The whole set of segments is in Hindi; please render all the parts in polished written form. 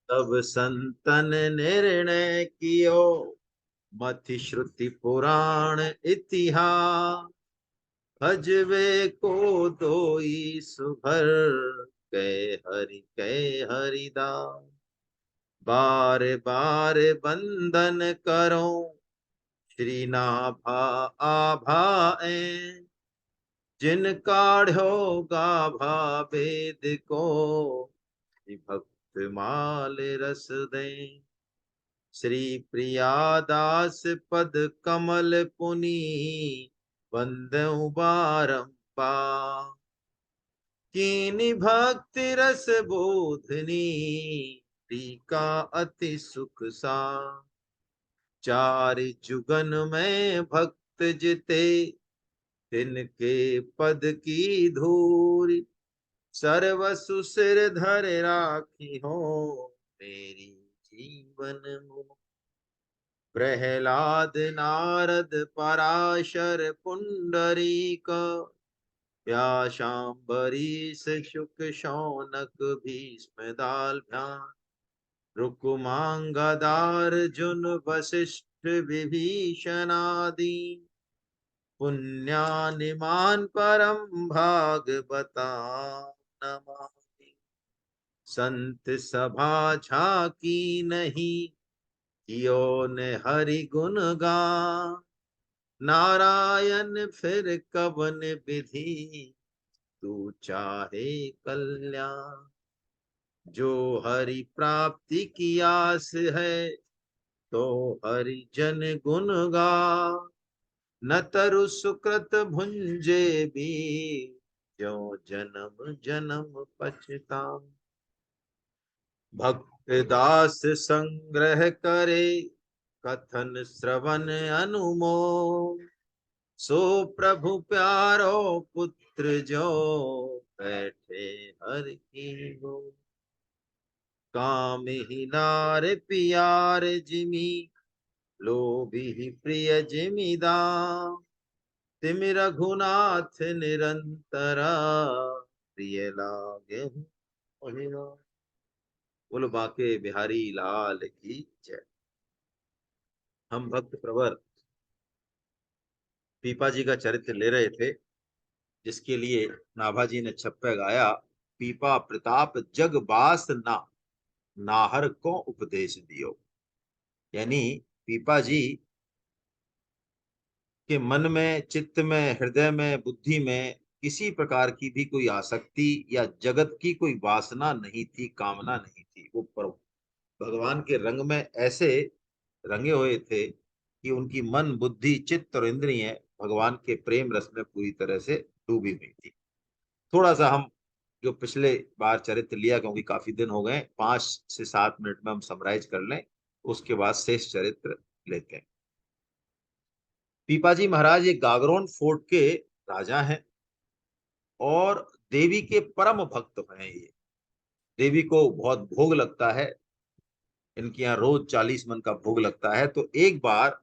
तब संतन निर्णय कियो, मति श्रुति पुराण इतिहास। भजवे को दोई सुभर, कह हरिदास। बार बार बंदन करो, श्री नाभा आभाए। जिन काढ़ो गाभा वेद को, भक्त माल रस दें। श्री प्रियादास पद कमल पुनी, वंदउ बारंबार। कीनि भक्ति रस बोधनी, टीका अति सुख सा। चार जुगन में भक्त जिते, तिनके पद की धूरी। सर्वसु सिर धर राखी हो, मेरी जीवन मुख। प्रहलाद नारद पराशर पुंडरीक, व्याशांबरीश शुक शौनक भीष्म दालभ्यान। रुकुमांगदार्जुन वशिष्ठ विभीषणादि, पुण्यानिमान परम भागवता नमामि। संत सभा झांकी नहीं, कियो ने हरि गुण गान। नारायण फिर कवन विधि, तू चाहे कल्याण। जो हरि प्राप्ति की आस है, तो हरि जन गुण गा। न तरु सुकृत भुंजे भी, जो जन्म जन्म पछता। भक्त दास संग्रह करे, कथन श्रवण अनुमोद। सो प्रभु प्यारो पुत्र जो, बैठे हर की गोद। काम ही नार पियार जिमी, लोभी प्रिय जिमिदार। तिम रघुनाथ निरंतरा, प्रिय लागे मोहि राम। बोलो बाके बिहारी लाल की जय। हम भक्त प्रवर पीपा जी का चरित्र ले रहे थे, जिसके लिए नाभाजी ने छप्पे गाया। पीपा प्रताप जग बास ना, नाहर को उपदेश दियो। यानी पीपा जी के मन में, चित्त में, हृदय में, बुद्धि में किसी प्रकार की भी कोई आसक्ति या जगत की कोई वासना नहीं थी, कामना नहीं थी। वो भगवान के रंग में ऐसे रंगे हुए थे कि उनकी मन, बुद्धि, चित्त और इंद्रियां भगवान के प्रेम रस में पूरी तरह से डूबी हुई थी। थोड़ा सा हम जो पिछले बार चरित्र लिया, क्योंकि काफी दिन हो गए, 5 से 7 मिनट में हम समराइज कर लें, उसके बाद शेष चरित्र लेते हैं। पीपाजी महाराज एक गागरोन फोर्ट के राजा हैं और देवी के परम भक्त हैं। ये देवी को बहुत भोग लगता है, इनके यहाँ रोज 40 मन का भोग लगता है। तो एक बार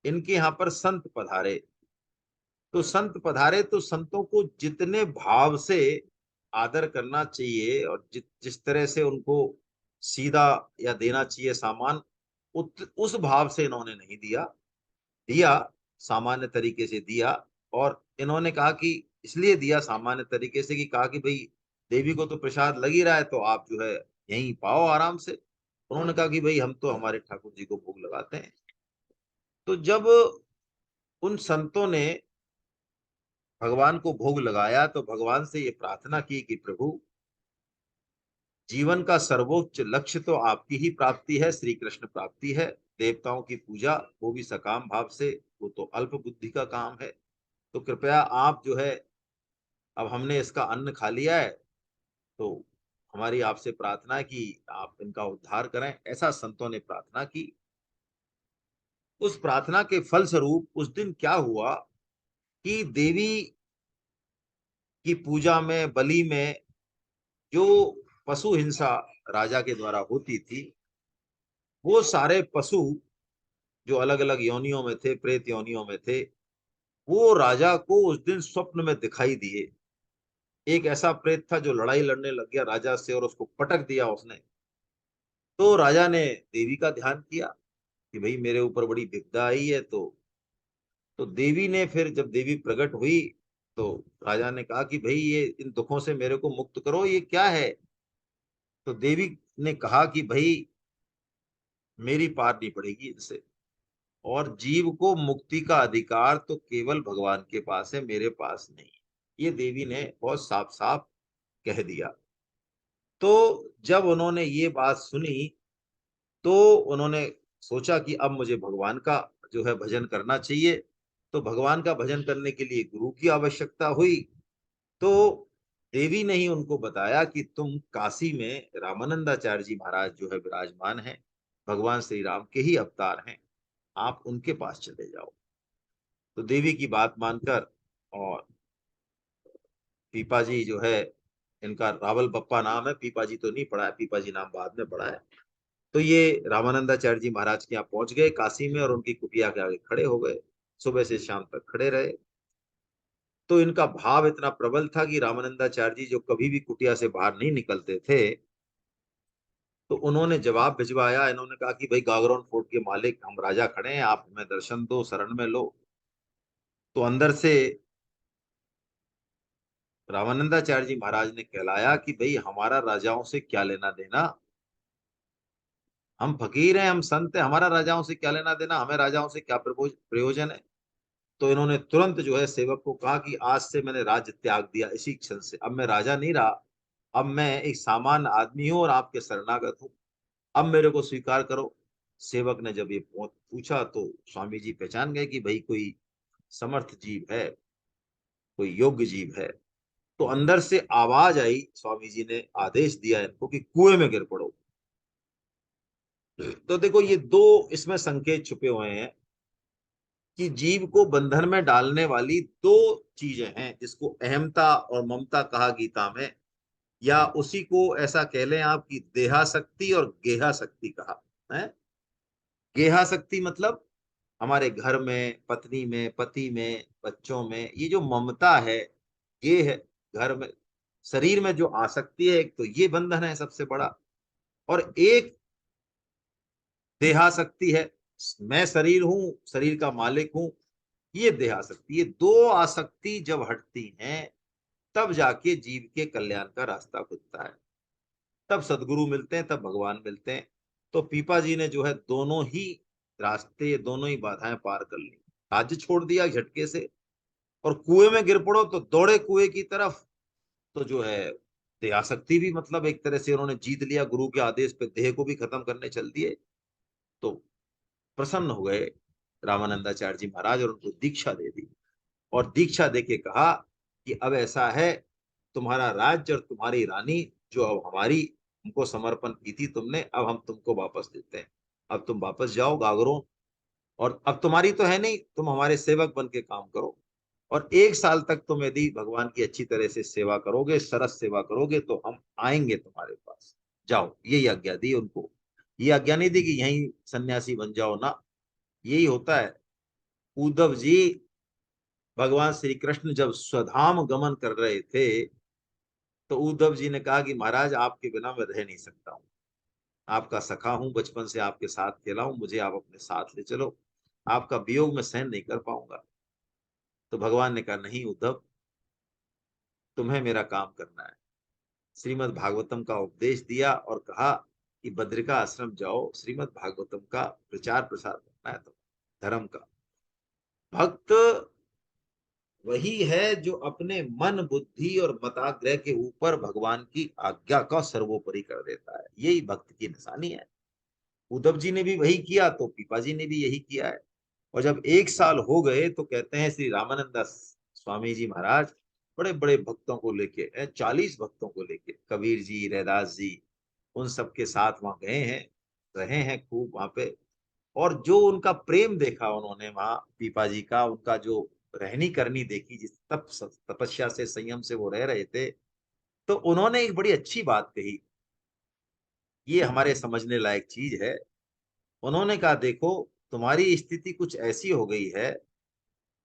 इनके यहाँ पर संत पधारे। तो संत पधारे तो संतों को जितने भाव से आदर करना चाहिए और जिस तरह से उनको सीधा या देना चाहिए सामान, उस भाव से इन्होंने नहीं दिया। दिया सामान्य तरीके से दिया। और इन्होंने कहा कि इसलिए दिया सामान्य तरीके से कि कहा कि भाई देवी को तो प्रसाद लग ही रहा है, तो आप जो है यहीं पाओ आराम से। उन्होंने कहा कि भाई हम तो हमारे ठाकुर जी को भोग लगाते हैं। तो जब उन संतों ने भगवान को भोग लगाया, तो भगवान से ये प्रार्थना की कि प्रभु, जीवन का सर्वोच्च लक्ष्य तो आपकी ही प्राप्ति है, श्री कृष्ण प्राप्ति है। देवताओं की पूजा, वो भी सकाम भाव से, वो तो अल्प बुद्धि का काम है। तो कृपया आप जो है, अब हमने इसका अन्न खा लिया है, तो हमारी आपसे प्रार्थना है कि आप इनका उद्धार करें। ऐसा संतों ने प्रार्थना की। उस प्रार्थना के फलस्वरूप उस दिन क्या हुआ कि देवी की पूजा में, बलि में जो पशु हिंसा राजा के द्वारा होती थी, वो सारे पशु जो अलग अलग योनियों में थे, प्रेत योनियों में थे, वो राजा को उस दिन स्वप्न में दिखाई दिए। एक ऐसा प्रेत था जो लड़ाई लड़ने लग गया राजा से और उसको पटक दिया उसने। तो राजा ने देवी का ध्यान किया कि भाई मेरे ऊपर बड़ी विपदा आई है। तो देवी ने फिर, जब देवी प्रकट हुई, तो राजा ने कहा कि भाई ये इन दुखों से मेरे को मुक्त करो, ये क्या है। तो देवी ने कहा कि भाई मेरी पार नहीं पड़ेगी इनसे, और जीव को मुक्ति का अधिकार तो केवल भगवान के पास है, मेरे पास नहीं। ये देवी ने बहुत साफ साफ कह दिया। तो जब उन्होंने ये बात सुनी, तो उन्होंने सोचा कि अब मुझे भगवान का जो है भजन करना चाहिए। तो भगवान का भजन करने के लिए गुरु की आवश्यकता हुई। तो देवी ने ही उनको बताया कि तुम काशी में रामानंदाचार्य जी महाराज जो है विराजमान हैं, भगवान श्री राम के ही अवतार हैं, आप उनके पास चले जाओ। तो देवी की बात मानकर, और पीपा जी जो है, इनका रावल बप्पा नाम है, पीपा जी तो नहीं पड़ा है, पीपा जी नाम बाद में पड़ा है। तो ये रामानंदाचार्य जी महाराज के यहाँ पहुंच गए काशी में, और उनकी कुटिया के आगे खड़े हो गए। सुबह से शाम तक खड़े रहे। तो इनका भाव इतना प्रबल था कि रामानंदाचार्य जी जो कभी भी कुटिया से बाहर नहीं निकलते थे, तो उन्होंने जवाब भिजवाया। इन्होंने कहा कि भाई गागरोन फोर्ट के मालिक हम राजा खड़े हैं, आप हमें दर्शन दो, शरण में लो। तो अंदर से रामानंदाचार्य जी महाराज ने कहलाया कि भाई हमारा राजाओं से क्या लेना देना, हम फकीर हैं, हम संत हैं, हमारा राजाओं से क्या लेना देना, हमें राजाओं से क्या प्रयोजन है। तो इन्होंने तुरंत जो है सेवक को कहा कि आज से मैंने राज्य त्याग दिया, इसी क्षण से अब मैं राजा नहीं रहा, अब मैं एक सामान्य आदमी हूं और आपके शरणागत हूं, अब मेरे को स्वीकार करो। सेवक ने जब ये पूछा, तो स्वामी जी पहचान गए कि भाई कोई समर्थ जीव है, कोई योग्य जीव है। तो अंदर से आवाज आई, स्वामी जी ने आदेश दिया इनको कि कुएं में गिर पड़ो। तो देखो ये दो इसमें संकेत छुपे हुए हैं कि जीव को बंधन में डालने वाली दो चीजें हैं, जिसको अहमता और ममता कहा गीता में, या उसी को ऐसा कह लें आप कि देहासक्ति और गेहासक्ति कहा है। गेहासक्ति मतलब हमारे घर में, पत्नी में, पति में, बच्चों में, ये जो ममता है, ये है घर में, शरीर में जो आसक्ति है, एक तो ये बंधन है सबसे बड़ा, और एक देहासक्ति है, मैं शरीर हूं, शरीर का मालिक हूं, ये देहासक्ति। ये दो आसक्ति जब हटती हैं, तब जाके जीव के कल्याण का रास्ता खुलता है, तब सदगुरु मिलते हैं, तब भगवान मिलते हैं। तो पीपा जी ने जो है दोनों ही रास्ते, दोनों ही बाधाएं पार कर ली, राज्य छोड़ दिया झटके से, और कुएं में गिर पड़ो तो दौड़े कुएं की तरफ। तो जो है देहासक्ति भी मतलब एक तरह से उन्होंने जीत लिया, गुरु के आदेश पे देह को भी खत्म करने चल दिए। तो प्रसन्न हो गए रामानंदाचार्य जी महाराज, और उनको दीक्षा दे दी, और दीक्षा देके कहा कि अब ऐसा है, तुम्हारा राज्य और तुम्हारी रानी जो अब हमारी, हमको समर्पण की थी तुमने, अब हम तुमको वापस देते हैं। अब तुम वापस जाओ गागरों, और अब तुम्हारी तो है नहीं, तुम हमारे सेवक बन के काम करो, और 1 साल तक तुम यदि भगवान की अच्छी तरह से सेवा करोगे, सरस सेवा करोगे, तो हम आएंगे तुम्हारे पास। जाओ, यही आज्ञा दी उनको। ये आज्ञा नहीं दी कि यहीं सन्यासी बन जाओ ना, यही होता है। उद्धव जी, भगवान श्री कृष्ण जब स्वधाम गमन कर रहे थे, तो उद्धव जी ने कहा कि महाराज आपके बिना मैं रह नहीं सकता हूँ, आपका सखा हूं, बचपन से आपके साथ खेला हूं, मुझे आप अपने साथ ले चलो, आपका वियोग मैं सहन नहीं कर पाऊंगा। तो भगवान ने कहा नहीं उद्धव, तुम्हें मेरा काम करना है। श्रीमद् भागवतम का उपदेश दिया और कहा कि बद्रिका आश्रम जाओ, श्रीमद् भागवतम का प्रचार प्रसार करना है, तो धर्म का भक्त वही है जो अपने मन, बुद्धि और मताग्रह के ऊपर भगवान की आज्ञा का सर्वोपरि कर देता है, यही भक्त की निशानी है। उद्धव जी ने भी वही किया, तो पीपा जी ने भी यही किया है। और जब 1 साल हो गए, तो कहते हैं श्री रामानंद स्वामी जी महाराज बड़े बड़े भक्तों को लेके, 40 भक्तों को लेके, कबीर जी, रैदास जी, उन सबके साथ वहां गए हैं, रहे हैं खूब वहां पे। और जो उनका प्रेम देखा उन्होंने वहां, पीपा जी का, उनका जो रहनी करनी देखी, जिस तपस्या से, संयम से वो रह रहे थे, तो उन्होंने एक बड़ी अच्छी बात कही, ये हमारे समझने लायक चीज है। उन्होंने कहा देखो, तुम्हारी स्थिति कुछ ऐसी हो गई है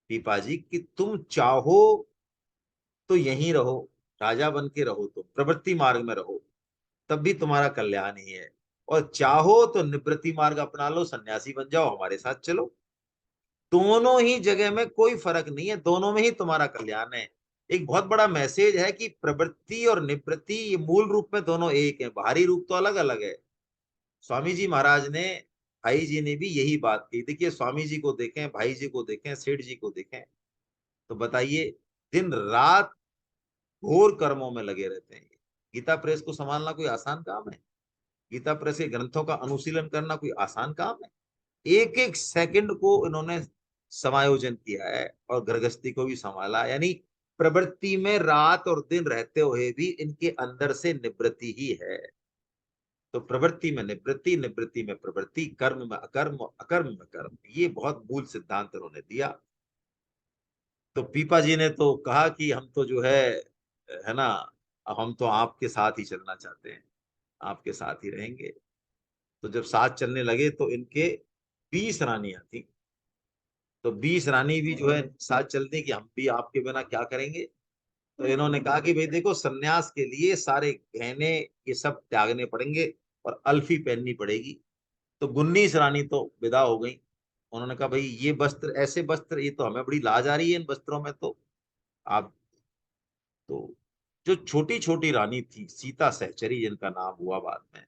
पीपा जी कि तुम चाहो तो यहीं रहो, राजा बन के रहो, तुम प्रवृत्ति मार्ग में रहो, तब भी तुम्हारा कल्याण ही है। और चाहो तो निवृत्ति मार्ग अपना लो, सन्यासी बन जाओ, हमारे साथ चलो। दोनों ही जगह में कोई फर्क नहीं है, दोनों में ही तुम्हारा कल्याण है। एक बहुत बड़ा मैसेज है कि प्रवृत्ति और निवृत्ति ये मूल रूप में दोनों एक है, बाहरी रूप तो अलग अलग है। स्वामी जी महाराज ने, भाई जी ने भी यही बात कही। देखिए स्वामी जी को देखें, भाई जी को देखें, सेठ जी को देखें, तो बताइए दिन रात घोर कर्मों में लगे रहते हैं। गीता प्रेस को संभालना कोई आसान काम है? गीता प्रेस के ग्रंथों का अनुशीलन करना कोई आसान काम है? एक एक सेकंड को इन्होंने समायोजन किया है और गृहस्थी को भी संभाला, यानी प्रवृत्ति में रात और दिन रहते हुए भी इनके अंदर से निवृत्ति ही है। तो प्रवृत्ति में निवृत्ति, निवृत्ति में प्रवृत्ति, कर्म में अकर्म, अकर्म में कर्म, ये बहुत मूल सिद्धांत इन्होंने दिया। तो पीपा जी ने तो कहा कि हम तो जो है ना, अब हम तो आपके साथ ही चलना चाहते हैं, आपके साथ ही रहेंगे। तो जब साथ चलने लगे तो इनके 20 रानियां थी। तो 20 रानी भी जो है साथ चलती कि हम भी आपके बिना क्या करेंगे। तो इन्होंने कहा कि भाई देखो, सन्यास के लिए सारे गहने ये सब त्यागने पड़ेंगे और अल्फी पहननी पड़ेगी। तो 19 रानी तो विदा हो गई। उन्होंने कहा भाई ये वस्त्र, ऐसे वस्त्र, ये तो हमें बड़ी लाज आ रही है इन वस्त्रों में, तो आप तो जो छोटी छोटी रानी थी, सीता सहचरी जिनका नाम हुआ बाद में,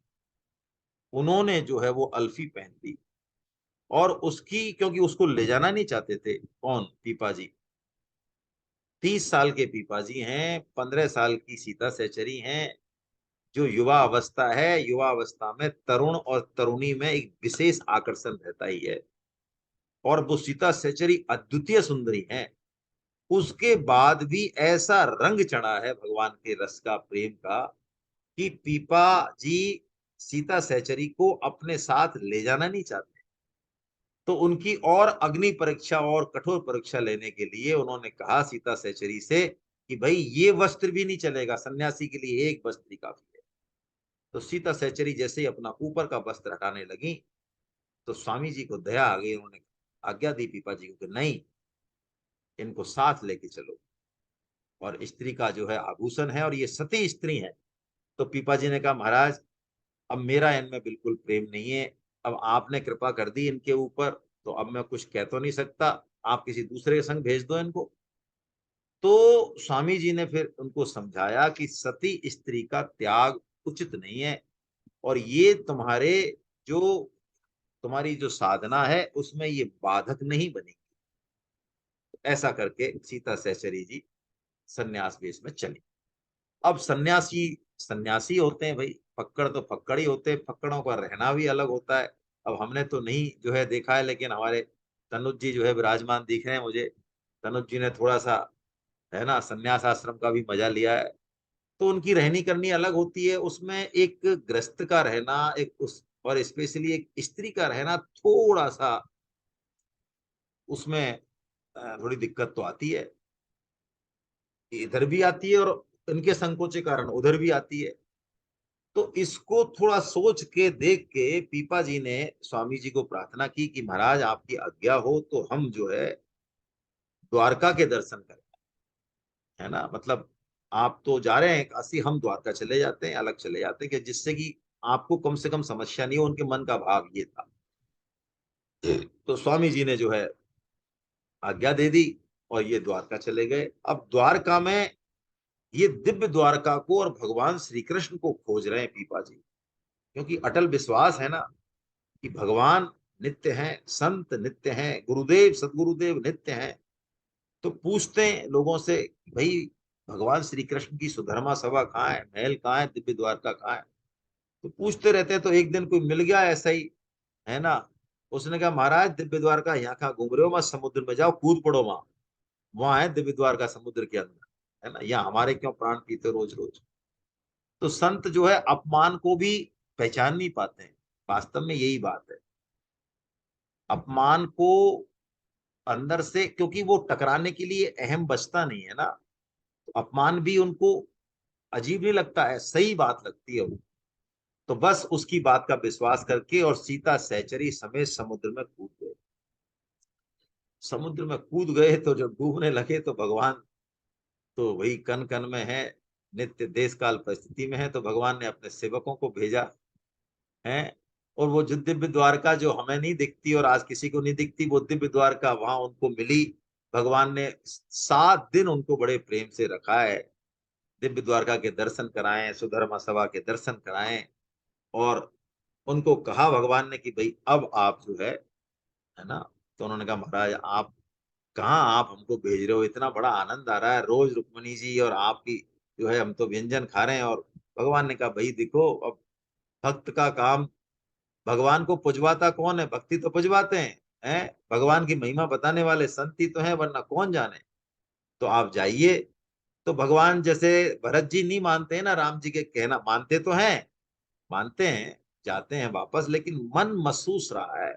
उन्होंने जो है वो अल्फी पहन ली। और उसकी, क्योंकि उसको ले जाना नहीं चाहते थे, कौन, पीपा जी। 30 साल के पीपा जी हैं, 15 साल की सीता सहचरी हैं। जो युवा अवस्था है, युवा अवस्था में तरुण और तरुणी में एक विशेष आकर्षण रहता ही है। और वो सीता सहचरी अद्वितीय सुंदरी हैं। उसके बाद भी ऐसा रंग चढ़ा है भगवान के रस का, प्रेम का, कि पीपा जी सीता सहचरी को अपने साथ ले जाना नहीं चाहते। तो उनकी और अग्नि परीक्षा और कठोर परीक्षा लेने के लिए उन्होंने कहा सीता सहचरी से कि भाई ये वस्त्र भी नहीं चलेगा, सन्यासी के लिए एक वस्त्र ही काफी है। तो सीता सहचरी जैसे ही अपना ऊपर का वस्त्र हटाने लगी, तो स्वामी जी को दया आ गई। उन्होंने आज्ञा दी पीपा जी को कि नहीं, इनको साथ लेके चलो, और स्त्री का जो है आभूषण है, और ये सती स्त्री है। तो पीपा जी ने कहा महाराज, अब मेरा इनमें बिल्कुल प्रेम नहीं है, अब आपने कृपा कर दी इनके ऊपर, तो अब मैं कुछ कह तो नहीं सकता, आप किसी दूसरे के संग भेज दो इनको। तो स्वामी जी ने फिर उनको समझाया कि सती स्त्री का त्याग उचित नहीं है, और ये जो तुम्हारी जो साधना है उसमें ये बाधक नहीं बनेगी। ऐसा करके सीता सहचरी जी सन्यास वेश में चली। अब सन्यासी सन्यासी होते हैं भाई, फक्कड़ तो फक्कड़ ही होते हैं, फक्कड़ों का रहना भी अलग होता है। अब हमने तो नहीं जो है देखा है, लेकिन हमारे तनुज जी जो है विराजमान दिख रहे हैं मुझे। तनुज जी ने थोड़ा सा, है ना, सन्यास आश्रम का भी मजा लिया है। तो उनकी रहनी करनी अलग होती है, उसमें एक गृहस्थ का रहना, एक उस, और स्पेशली एक स्त्री का रहना, थोड़ा सा उसमें थोड़ी दिक्कत तो आती है। इधर भी आती है, और इनके संकोच के कारण उधर भी आती है। तो इसको थोड़ा सोच के देख के पीपा जी ने स्वामी जी को प्रार्थना की कि महाराज आपकी आज्ञा हो तो हम जो है द्वारका के दर्शन करें, है ना, मतलब आप तो जा रहे हैं काशी, हम द्वारका चले जाते हैं, अलग चले जाते हैं, कि जिससे कि आपको कम से कम समस्या नहीं हो। उनके मन का भाव ये था। तो स्वामी जी ने जो है आज्ञा दे दी, और ये द्वारका चले गए। अब द्वारका में ये दिव्य द्वारका को और भगवान श्री कृष्ण को खोज रहे हैं पीपा जी, क्योंकि अटल विश्वास है ना कि भगवान नित्य हैं, संत नित्य हैं, गुरुदेव सदगुरुदेव नित्य हैं। तो पूछते हैं लोगों से कि भाई भगवान श्री कृष्ण की सुधर्मा सभा कहाँ है, महल कहाँ है, दिव्य द्वारका कहाँ है। तो पूछते रहते हैं। तो एक दिन कोई मिल गया ऐसा ही, है ना, उसने कहा महाराज दिव्य द्वारका यहाँ कहाँ घूम रहे हो, मत समुद्र में जाओ, कूद पड़ो वहां, वहां है दिव्य द्वारका समुद्र के अंदर, है ना, यहाँ हमारे क्यों प्राण पीते रोज रोज। तो संत जो है अपमान को भी पहचान नहीं पाते हैं। वास्तव में यही बात है, अपमान को अंदर से, क्योंकि वो टकराने के लिए अहम बचता नहीं है ना, तो अपमान भी उनको अजीब नहीं लगता है, सही बात लगती है वो। तो बस उसकी बात का विश्वास करके और सीता सहचरी समेत समुद्र में कूद गए। समुद्र में कूद गए तो जब डूबने लगे तो भगवान तो वही कन कन में है, नित्य देश काल परिस्थिति में है। तो भगवान ने अपने सेवकों को भेजा, हैं। और वो जो दिव्य द्वारका जो हमें नहीं दिखती और आज किसी को नहीं दिखती, वो दिव्य द्वारका वहां उनको मिली। भगवान ने 7 दिन उनको बड़े प्रेम से रखा है, दिव्य द्वारका के दर्शन कराएं, सुधर्मा सभा के दर्शन कराएं। और उनको कहा भगवान ने कि भाई अब आप जो है ना। तो उन्होंने कहा महाराज आप कहाँ, आप हमको भेज रहे हो, इतना बड़ा आनंद आ रहा है रोज रुक्मणी जी और आपकी जो है, हम तो व्यंजन खा रहे हैं। और भगवान ने कहा भाई देखो, अब भक्त का काम, भगवान को पुजवाता कौन है, भक्ति तो पुजवाते हैं। भगवान की महिमा बताने वाले संत ही तो हैं, वरना कौन जाने। तो आप जाइए। तो भगवान जैसे भरत जी नहीं मानते हैं ना राम जी के कहना, मानते तो हैं, मानते हैं, जाते हैं वापस, लेकिन मन महसूस रहा है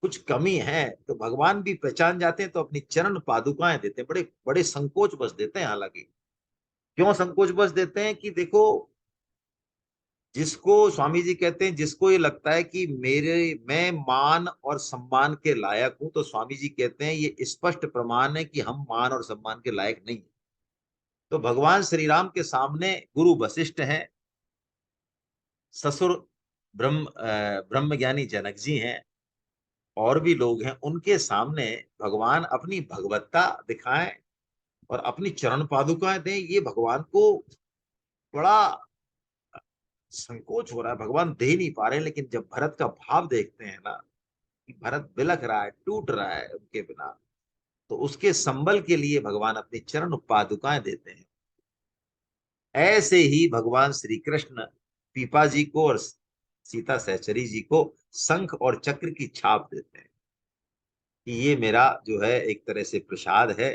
कुछ कमी है। तो भगवान भी पहचान जाते हैं, तो अपनी चरण पादुकाएं देते हैं, बड़े बड़े संकोच बस देते हैं। हालांकि क्यों संकोच बस देते हैं कि देखो, जिसको स्वामी जी कहते हैं, जिसको ये लगता है कि मेरे मैं मान और सम्मान के लायक हूं, तो स्वामी जी कहते हैं ये स्पष्ट प्रमाण है कि हम मान और सम्मान के लायक नहीं हैं। तो भगवान श्री राम के सामने गुरु वशिष्ठ हैं, ससुर ब्रह्म ज्ञानी जनक जी हैं, और भी लोग हैं। उनके सामने भगवान अपनी भगवत्ता दिखाएं और अपनी चरण पादुकाएं दें, ये भगवान को बड़ा संकोच हो रहा है, भगवान दे नहीं पा रहे हैं। लेकिन जब भरत का भाव देखते हैं ना, कि भरत बिलख रहा है, टूट रहा है उनके बिना, तो उसके संबल के लिए भगवान अपनी चरण पादुकाएं देते हैं। ऐसे ही भगवान श्री कृष्ण पीपा जी को और सीता सहचरी जी को शंख और चक्र की छाप देते हैं कि ये मेरा जो है एक तरह से प्रसाद है।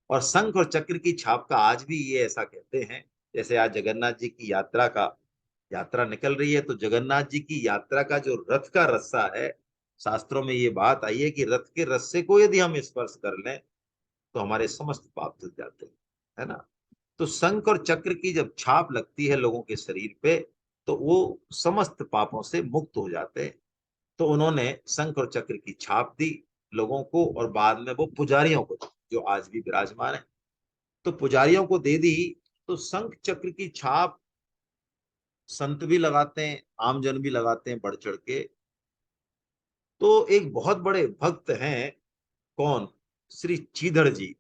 और शंख और चक्र की छाप का आज भी ये ऐसा कहते हैं, जैसे आज जगन्नाथ जी की यात्रा निकल रही है, तो जगन्नाथ जी की यात्रा का जो रथ का रस्सा है, शास्त्रों में ये बात आई है कि रथ के रस्से को यदि हम स्पर्श कर लें तो हमारे समस्त पाप धुल जाते हैं, है ना। तो शंख और चक्र की जब छाप लगती है लोगों के शरीर पे, तो वो समस्त पापों से मुक्त हो जाते हैं। तो उन्होंने शंख और चक्र की छाप दी लोगों को, और बाद में वो पुजारियों को दी, जो आज भी विराजमान है। तो पुजारियों को दे दी। तो शंख चक्र की छाप संत भी लगाते हैं, आमजन भी लगाते हैं बढ़ चढ़ के। तो एक बहुत बड़े भक्त हैं, कौन, श्री चीधड़ जी,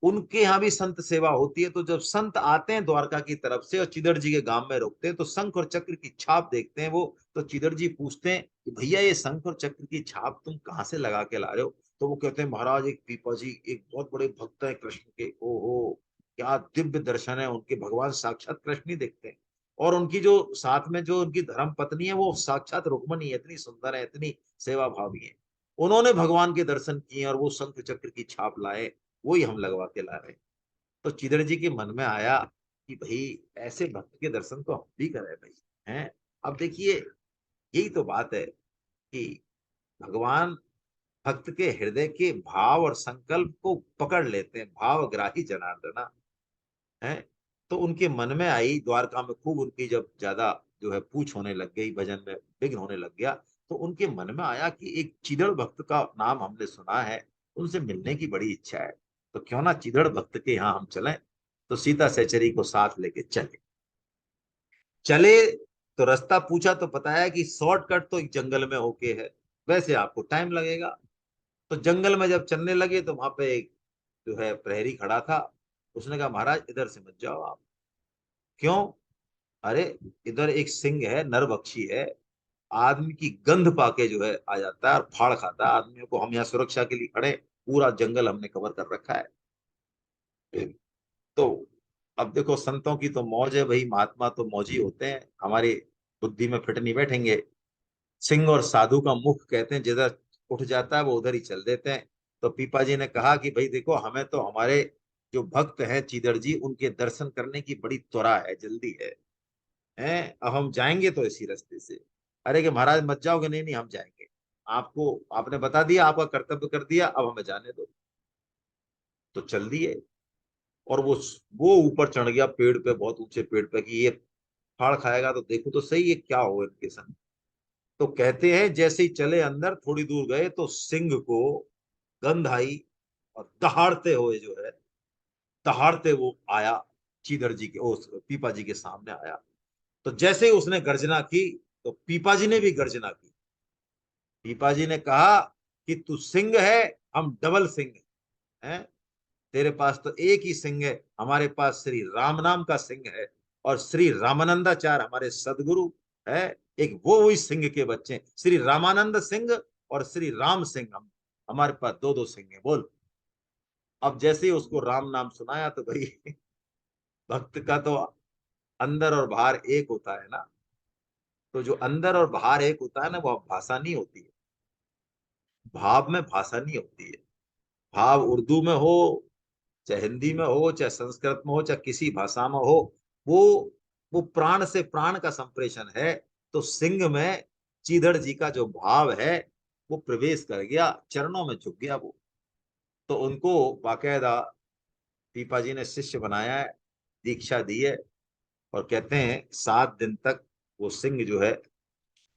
उनके यहाँ भी संत सेवा होती है। तो जब संत आते हैं द्वारका की तरफ से और चिदर जी के गांव में रुकते हैं, तो शंख और चक्र की छाप देखते हैं वो। तो चिदर जी पूछते हैं कि भैया ये शंख और चक्र की छाप तुम कहाँ से लगा के ला रहे हो। तो वो कहते हैं महाराज एक पीपा जी एक बहुत बड़े भक्त है कृष्ण के, ओहो क्या दिव्य दर्शन है उनके, भगवान साक्षात कृष्ण ही देखते हैं। और उनकी जो साथ में जो उनकी धर्म पत्नी है, वो साक्षात रुक्मणी है, इतनी सुंदर है, इतनी सेवा भावी है। उन्होंने भगवान के दर्शन किए और वो शंख चक्र की छाप लाए, वही हम लगवा के ला रहे हैं। तो चिदर जी के मन में आया कि भाई ऐसे भक्त के दर्शन तो हम भी करें भाई, हैं। अब देखिए, यही तो बात है कि भगवान भक्त के हृदय के भाव और संकल्प को पकड़ लेते हैं, भावग्राही जनार्दना है। तो उनके मन में आई, द्वारका में खूब उनकी जब ज्यादा जो है पूछ होने लग गई, भजन में विघ्न होने लग गया, तो उनके मन में आया कि एक चिदड़ भक्त का नाम हमने सुना है, उनसे मिलने की बड़ी इच्छा है। तो क्यों ना चिदड़ भक्त के यहाँ हम चलें। तो सीता सहचरी को साथ लेके चले चले। तो रास्ता पूछा तो बताया कि शॉर्टकट तो एक जंगल में होके है, वैसे आपको टाइम लगेगा। तो जंगल में जब चलने लगे, तो वहां पे एक जो है प्रहरी खड़ा था। उसने कहा महाराज इधर से मत जाओ आप। क्यों? अरे इधर एक सिंह है, नरभक्षी है, आदमी की गंध पाके जो है आ जाता है और फाड़ खाता है आदमियों को। हम यहाँ सुरक्षा के लिए खड़े, पूरा जंगल हमने कवर कर रखा है। तो अब देखो, संतों की तो मौज है भाई, महात्मा तो मौजी होते हैं, हमारी बुद्धि में फिट नहीं बैठेंगे। सिंह और साधु का मुख कहते हैं जिधर उठ जाता है वो उधर ही चल देते हैं। तो पीपा जी ने कहा कि भाई देखो, हमें तो हमारे जो भक्त हैं चीदड़ जी, उनके दर्शन करने की बड़ी त्वरा है, जल्दी है। अब हम जाएंगे तो इसी रास्ते से। अरे कि महाराज मत जाओगे, नहीं नहीं हम जाएंगे, आपको आपने बता दिया, आपका कर्तव्य कर दिया, अब हमें जाने दो। तो चल दिए। और वो ऊपर चढ़ गया पेड़ पे, बहुत ऊंचे पेड़ पे, कि ये फाड़ खाएगा तो देखो तो सही ये क्या हो इनके संग। तो कहते हैं जैसे ही चले अंदर, थोड़ी दूर गए तो सिंह को गंध आई, और दहाड़ते हुए जो है, दहाड़ते वो आया चीदर जी के, ओ पीपा जी के सामने आया। तो जैसे ही उसने गर्जना की, तो पीपा जी ने भी गर्जना की। पीपा जी ने कहा कि तू सिंह है, हम डबल सिंह हैं। तेरे पास तो एक ही सिंह है, हमारे पास श्री राम नाम का सिंह है, और श्री रामानंदाचार्य हमारे सदगुरु है। एक वो वही सिंह के बच्चे, श्री रामानंद सिंह और श्री राम सिंह। हम हमारे पास दो दो सिंह है, बोल। अब जैसे ही उसको राम नाम सुनाया तो भाई भक्त का तो अंदर और बाहर एक होता है ना। तो जो अंदर और बाहर एक होता है ना, वो भाषा नहीं होती है। भाव में भाषा नहीं होती है। भाव उर्दू में हो, चाहे हिंदी में हो, चाहे संस्कृत में हो, चाहे किसी भाषा में हो, वो वो प्राण से प्राण का संप्रेषण है। तो सिंह में चीधड़ जी का जो भाव है वो प्रवेश कर गया, चरणों में झुक गया वो। तो उनको बाकायदा पीपा जी ने शिष्य बनाया है, दीक्षा दी है। और कहते हैं 7 दिन तक वो सिंह जो है,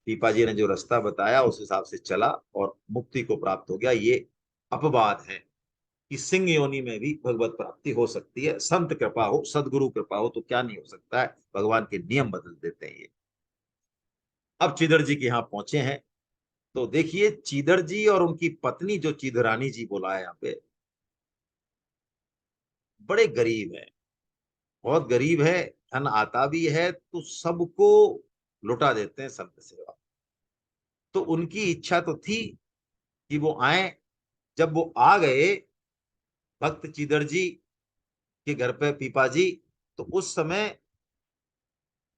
पीपा जी ने जो रास्ता बताया उस हिसाब से चला और मुक्ति को प्राप्त हो गया। ये अपवाद है कि सिंह योनि में भी भगवत प्राप्ति हो सकती है। संत कृपा हो, सदगुरु कृपा हो तो क्या नहीं हो सकता है। भगवान के नियम बदल देते हैं ये। अब चीदड़ जी के यहाँ पहुंचे हैं। तो देखिए, चीदड़ जी और उनकी पत्नी जो चीदरानी जी बोला है यहाँ पे, बड़े गरीब है, बहुत गरीब है। धन आता भी है तो सबको लुटा देते हैं संत सेवा। तो उनकी इच्छा तो थी कि वो आए। जब वो आ गए भक्त चीदड़ जी के घर पे पीपा जी, तो उस समय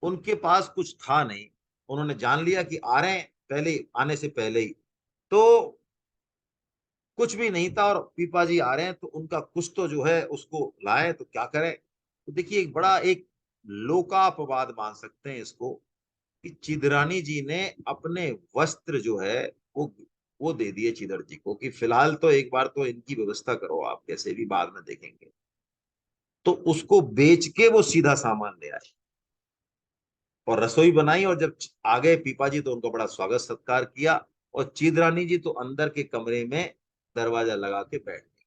उनके पास कुछ था नहीं। उन्होंने जान लिया कि आ रहे हैं, पहले आने से पहले ही। तो कुछ भी नहीं था और पीपा जी आ रहे हैं तो उनका कुछ तो जो है उसको लाए, तो क्या करें। तो देखिए, एक बड़ा एक लोकापवाद मान सकते हैं इसको, कि चिदरानी जी ने अपने वस्त्र जो है वो वो दे दिए चिदर जी को, कि फिलहाल तो एक बार तो इनकी व्यवस्था करो, आप कैसे भी बाद में देखेंगे। तो उसको बेच के वो सीधा सामान ले आए और रसोई बनाई। और जब आ गए पीपा जी तो उनका बड़ा स्वागत सत्कार किया। और चीदरानी जी तो अंदर के कमरे में दरवाजा लगा के बैठ गए।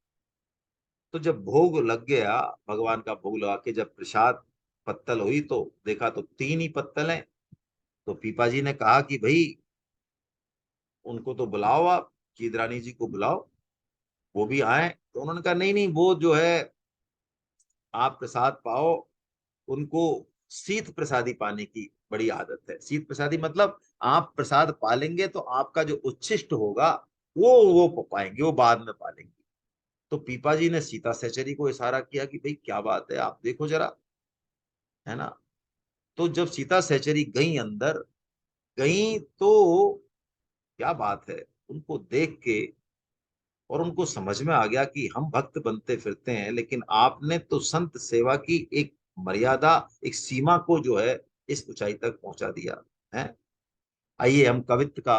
तो जब भोग लग गया, भगवान का भोग लगा के जब प्रसाद पत्तल हुई तो देखा तो 3 ही पत्तल हैं। तो पीपा जी ने कहा कि भाई उनको तो बुलाओ, आप चीदरानी जी को बुलाओ, वो भी आए। तो उन्होंने कहा नहीं नहीं, वो जो है आप प्रसाद पाओ, उनको शीत प्रसादी पाने की बड़ी आदत है। शीत प्रसादी मतलब आप प्रसाद पालेंगे तो आपका जो उच्छिष्ट होगा वो पाएंगे, वो बाद में पालेंगे। तो पीपा जी ने सीता सहचरी को इशारा किया कि भाई क्या बात है, आप देखो जरा, है ना। तो जब सीता सहचरी गई अंदर, गई तो क्या बात है, उनको देख के और उनको समझ में आ गया कि हम भक्त बनते फिरते हैं, लेकिन आपने तो संत सेवा की एक मर्यादा, एक सीमा को जो है इस ऊंचाई तक पहुंचा दिया है। आइए हम कवित्व का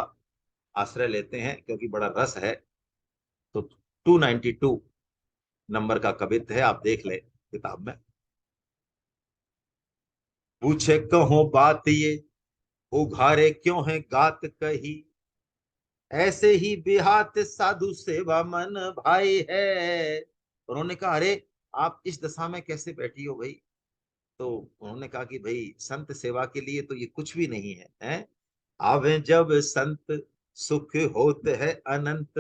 आश्रय लेते हैं क्योंकि बड़ा रस है। तो 292 नंबर का कवित्व है, आप देख ले किताब में। पूछे कहो बात ये, उघारे क्यों है गात कही, ऐसे ही बेहात साधु सेवा मन भाई है। उन्होंने कहा अरे, आप इस दशा में कैसे बैठी हो भाई। तो उन्होंने कहा कि भाई संत सेवा के लिए तो ये कुछ भी नहीं है, हैं। आवे जब संत सुख होत है अनंत,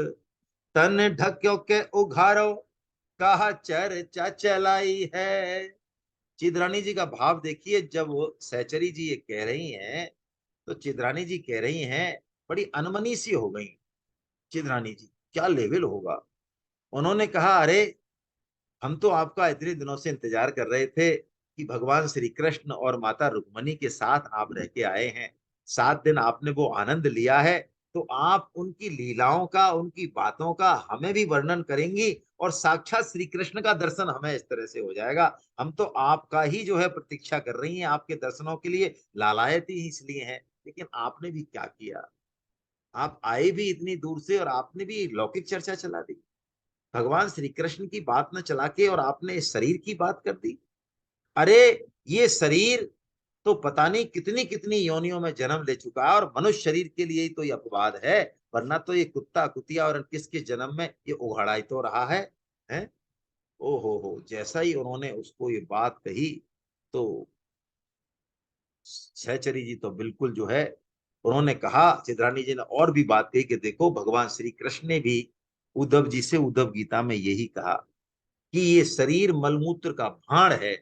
तन ढक्यो के उघारो, कहा चर्चा चलाई है। चिदरानी जी का भाव देखिए, जब वो सहचरी जी ये कह रही हैं तो चिदरानी जी कह रही हैं, बड़ी अनमनी सी हो गई चिदरानी जी, क्या लेवल होगा। उन्होंने कहा अरे, हम तो आपका इतने दिनों से इंतजार कर रहे थे कि भगवान श्री कृष्ण और माता रुक्मणी के साथ आप रह के आए हैं, 7 दिन आपने वो आनंद लिया है। तो आप उनकी लीलाओं का, उनकी बातों का हमें भी वर्णन करेंगी और साक्षात श्री कृष्ण का दर्शन हमें इस तरह से हो जाएगा। हम तो आपका ही जो है प्रतीक्षा कर रही हैं, आपके दर्शनों के लिए लालायती ही इसलिए हैं। लेकिन आपने भी क्या किया, आप आए भी इतनी दूर से और आपने भी लौकिक चर्चा चला दी, भगवान श्री कृष्ण की बात न चला के और आपने इस शरीर की बात कर दी। अरे, ये शरीर तो पता नहीं कितनी कितनी योनियों में जन्म ले चुका है और मनुष्य शरीर के लिए ही तो ये अपवाद है, वरना तो ये कुत्ता कुतिया और किसके जन्म में ये उघाड़ा ही तो रहा है, हैं। ओ हो, जैसा ही उन्होंने उसको ये बात कही तो सहचरी जी तो बिल्कुल जो है उन्होंने कहा, चित्रानी जी ने और भी बात कही कि देखो भगवान श्री कृष्ण ने भी उद्धव जी से उद्धव गीता में यही कहा कि ये शरीर मलमूत्र का भांड है,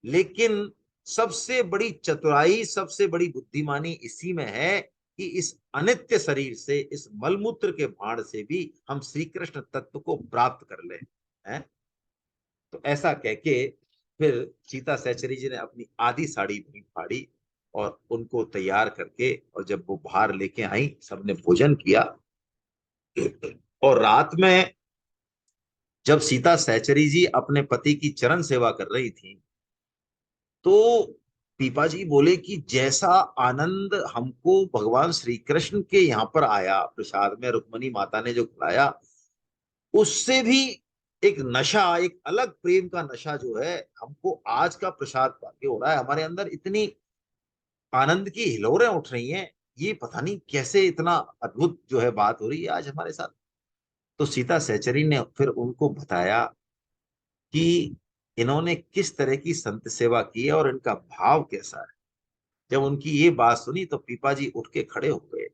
लेकिन सबसे बड़ी चतुराई, सबसे बड़ी बुद्धिमानी इसी में है कि इस अनित्य शरीर से, इस मलमूत्र के भांड से भी हम श्री कृष्ण तत्व को प्राप्त कर ले हैं। तो ऐसा कह के फिर सीता सहचरी जी ने अपनी आधी साड़ी भी फाड़ी और उनको तैयार करके, और जब वो बाहर लेके आई, सबने भोजन किया। और रात में जब सीता सहचरी जी अपने पति की चरण सेवा कर रही थी, तो पीपा जी बोले कि जैसा आनंद हमको भगवान श्री कृष्ण के यहाँ पर आया प्रसाद में, रुक्मणी माता ने जो खिलाया, उससे भी एक नशा, एक अलग प्रेम का नशा जो है हमको आज का प्रसाद पाके हो रहा है। हमारे अंदर इतनी आनंद की हिलोरें उठ रही हैं, ये पता नहीं कैसे इतना अद्भुत जो है बात हो रही है आज हमारे साथ। तो सीता सहचरी ने फिर उनको बताया कि इन्होंने किस तरह की संत सेवा की है और इनका भाव कैसा है। जब उनकी ये बात सुनी तो पीपा जी उठ के खड़े हो गए,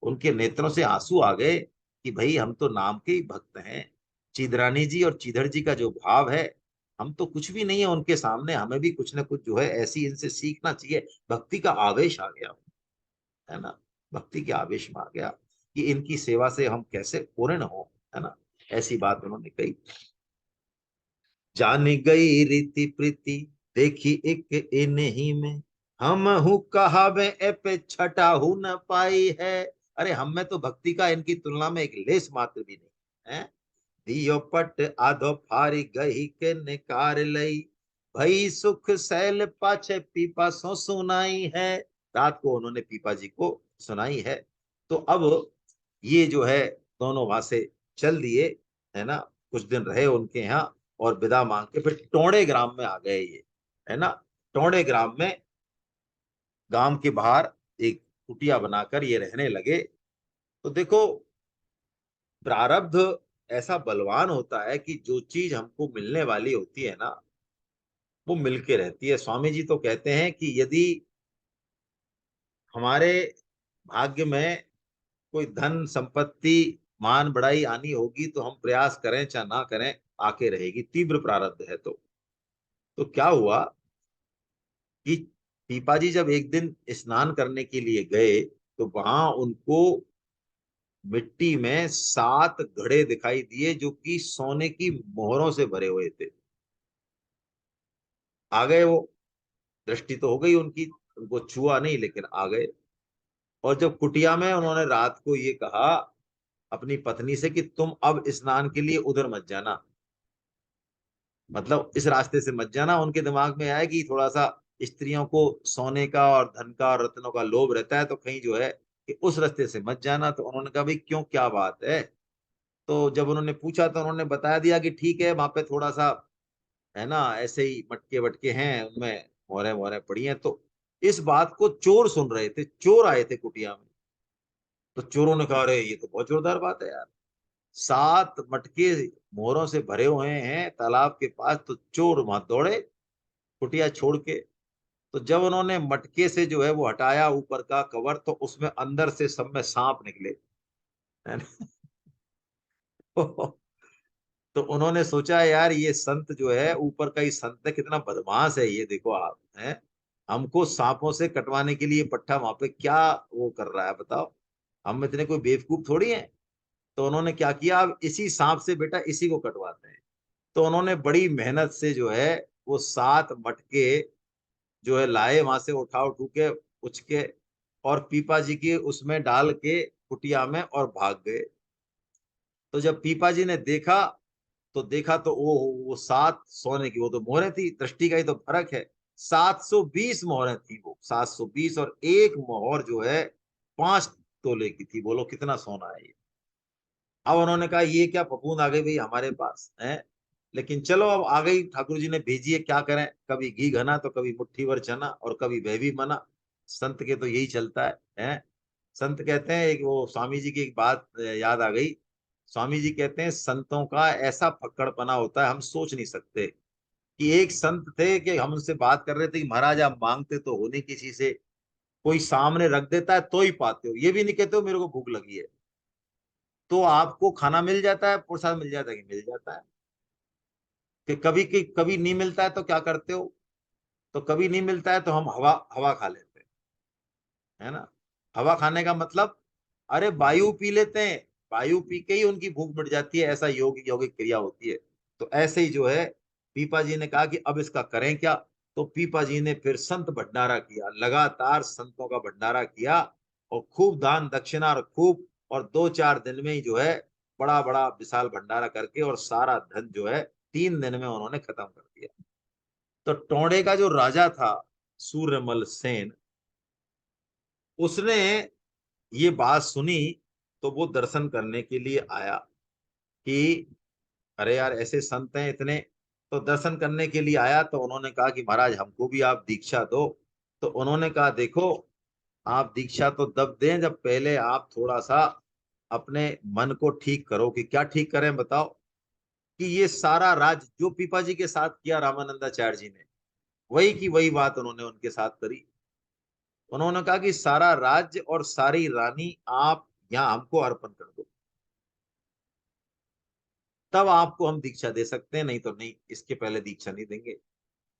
उनके नेत्रों से आंसू आ गए कि भाई हम तो नाम के ही भक्त हैं। चिदरानी जी और चिदर जी का जो भाव है, हम तो कुछ भी नहीं है उनके सामने, हमें भी कुछ ना कुछ जो है ऐसी इनसे सीखना चाहिए। भक्ति का आवेश आ गया, है ना, भक्ति के आवेश में आ गया कि इनकी सेवा से हम कैसे पूर्ण हो, है ना, ऐसी बात उन्होंने कही। जान गई रीति प्रीति देखी एक इन्हीं में, हम हूँ कहावे ए पे छटा हूं न पाई है। अरे हम में तो भक्ति का इनकी तुलना में एक लेस मात्र भी नहीं है। दियो पट आधो फारी गही के निकार लई, भई सुख सैल पाछे पीपा सो सुनाई है। रात को उन्होंने पीपा जी को सुनाई है। तो अब ये जो है दोनों वहां से चल दिए, है ना, कुछ दिन रहे उनके यहाँ और विदा मांग के फिर टोंडे ग्राम में आ गए ये, है ना। टोंडे ग्राम में, गांव के बाहर एक कुटिया बनाकर ये रहने लगे। तो देखो, प्रारब्ध ऐसा बलवान होता है कि जो चीज हमको मिलने वाली होती है ना, वो मिलके रहती है। स्वामी जी तो कहते हैं कि यदि हमारे भाग्य में कोई धन संपत्ति मान बढ़ाई आनी होगी तो हम प्रयास करें चाहे ना करें, आके रहेगी, तीव्र प्रारब्ध है। तो क्या हुआ कि पीपा जी जब एक दिन स्नान करने के लिए गए, तो वहां उनको मिट्टी में 7 घड़े दिखाई दिए जो कि सोने की मोहरों से भरे हुए थे। आ गए वो, दृष्टि तो हो गई उनकी, उनको छुआ नहीं लेकिन आ गए। और जब कुटिया में उन्होंने रात को ये कहा अपनी पत्नी से कि तुम अब स्नान के लिए उधर मत जाना, मतलब इस रास्ते से मत जाना, उनके दिमाग में आया कि थोड़ा सा स्त्रियों को सोने का और धन का और रत्नों का लोभ रहता है, तो कहीं जो है कि उस रास्ते से मत जाना। तो उन्होंने कहा भाई क्यों, क्या बात है। तो जब उन्होंने पूछा तो उन्होंने बता दिया कि ठीक है, वहां पे थोड़ा सा, है ना, ऐसे ही मटके वटके हैं, उनमें मोहरे मोहरे पड़ी हैं। तो इस बात को चोर सुन रहे थे, चोर आए थे कुटिया में। तो चोरों ने कहा अरे ये तो बहुत जोरदार बात है यार, 7 मटके मोहरों से भरे हुए हैं तालाब के पास। तो चोर वहां दौड़े कुटिया छोड़ के। तो जब उन्होंने मटके से जो है वो हटाया ऊपर का कवर, तो उसमें अंदर से सब में सांप निकले, है ना? तो उन्होंने सोचा यार ये संत जो है ऊपर का ही संत है, कितना बदमाश है ये, देखो आप हैं, हमको सांपों से कटवाने के लिए पट्टा वहां पे क्या वो कर रहा है बताओ, हम इतने कोई बेवकूफ थोड़ी हैं। तो उन्होंने क्या किया, अब इसी सांप से बेटा इसी को कटवाते हैं। तो उन्होंने बड़ी मेहनत से जो है वो 7 मटके जो है लाए वहां से, उठा उठू के उच के, और पीपा जी के उसमें डाल के कुटिया में और भाग गए। तो जब पीपा जी ने देखा, तो देखा तो वो 7 सोने की वो तो मोहरें थी, दृष्टि का ही तो फर्क है। 720 मोहरें थी वो, 720, और एक मोहर जो है 5 तोले की थी। बोलो कितना सोना है ये। अब उन्होंने कहा ये क्या फफूंद आ गई भाई हमारे पास है, लेकिन चलो अब आ गई, ठाकुर जी ने भेजी है, क्या करें, कभी घी घना तो कभी मुट्ठी भर चना और कभी वह भी मना। संत के तो यही चलता है। संत कहते हैं, एक वो स्वामी जी की एक बात याद आ गई। स्वामी जी कहते हैं संतों का ऐसा फक्कड़पना होता है हम सोच नहीं सकते। कि एक संत थे कि हम उनसे बात कर रहे थे कि महाराज आप मांगते तो हो नहीं किसी से, कोई सामने रख देता है तो ही पाते हो, ये भी नहीं कहते हो मेरे को भूख लगी है। तो आपको खाना मिल जाता है, प्रसाद मिल जाता है कि मिल जाता है। कि कभी नहीं मिलता है तो क्या करते हो? तो कभी नहीं मिलता है तो हम हवा हवा खा लेते हैं, है ना। हवा खाने का मतलब, अरे वायु पी लेते हैं, वायु पी के ही उनकी भूख मिट जाती है, ऐसा यौगिक क्रिया होती है। तो ऐसे ही जो है, पीपा जी ने कहा कि अब इसका करें क्या। तो पीपा जी ने फिर संत भंडारा किया, लगातार संतों का भंडारा किया, और खूब दान दक्षिणा और खूब, और 2-4 दिन में ही जो है बड़ा बड़ा विशाल भंडारा करके और सारा धन जो है 3 दिन में उन्होंने खत्म कर दिया। तो टोंडे का जो राजा था, सूर्यमल सेन, उसने ये बात सुनी, तो वो दर्शन करने के लिए आया कि अरे यार ऐसे संत हैं इतने, तो दर्शन करने के लिए आया। तो उन्होंने कहा कि महाराज हमको भी आप दीक्षा दो। तो उन्होंने कहा देखो, आप दीक्षा तो तब दें जब पहले आप थोड़ा सा अपने मन को ठीक करो। कि क्या ठीक करें बताओ? कि ये सारा राज जो पीपा जी के साथ किया रामानंदाचार्य जी ने, वही की वही बात उन्होंने उनके साथ करी। उन्होंने कहा कि सारा राज्य और सारी रानी आप यहाँ हमको अर्पण कर दो, तब आपको हम दीक्षा दे सकते हैं, नहीं तो नहीं, इसके पहले दीक्षा नहीं देंगे।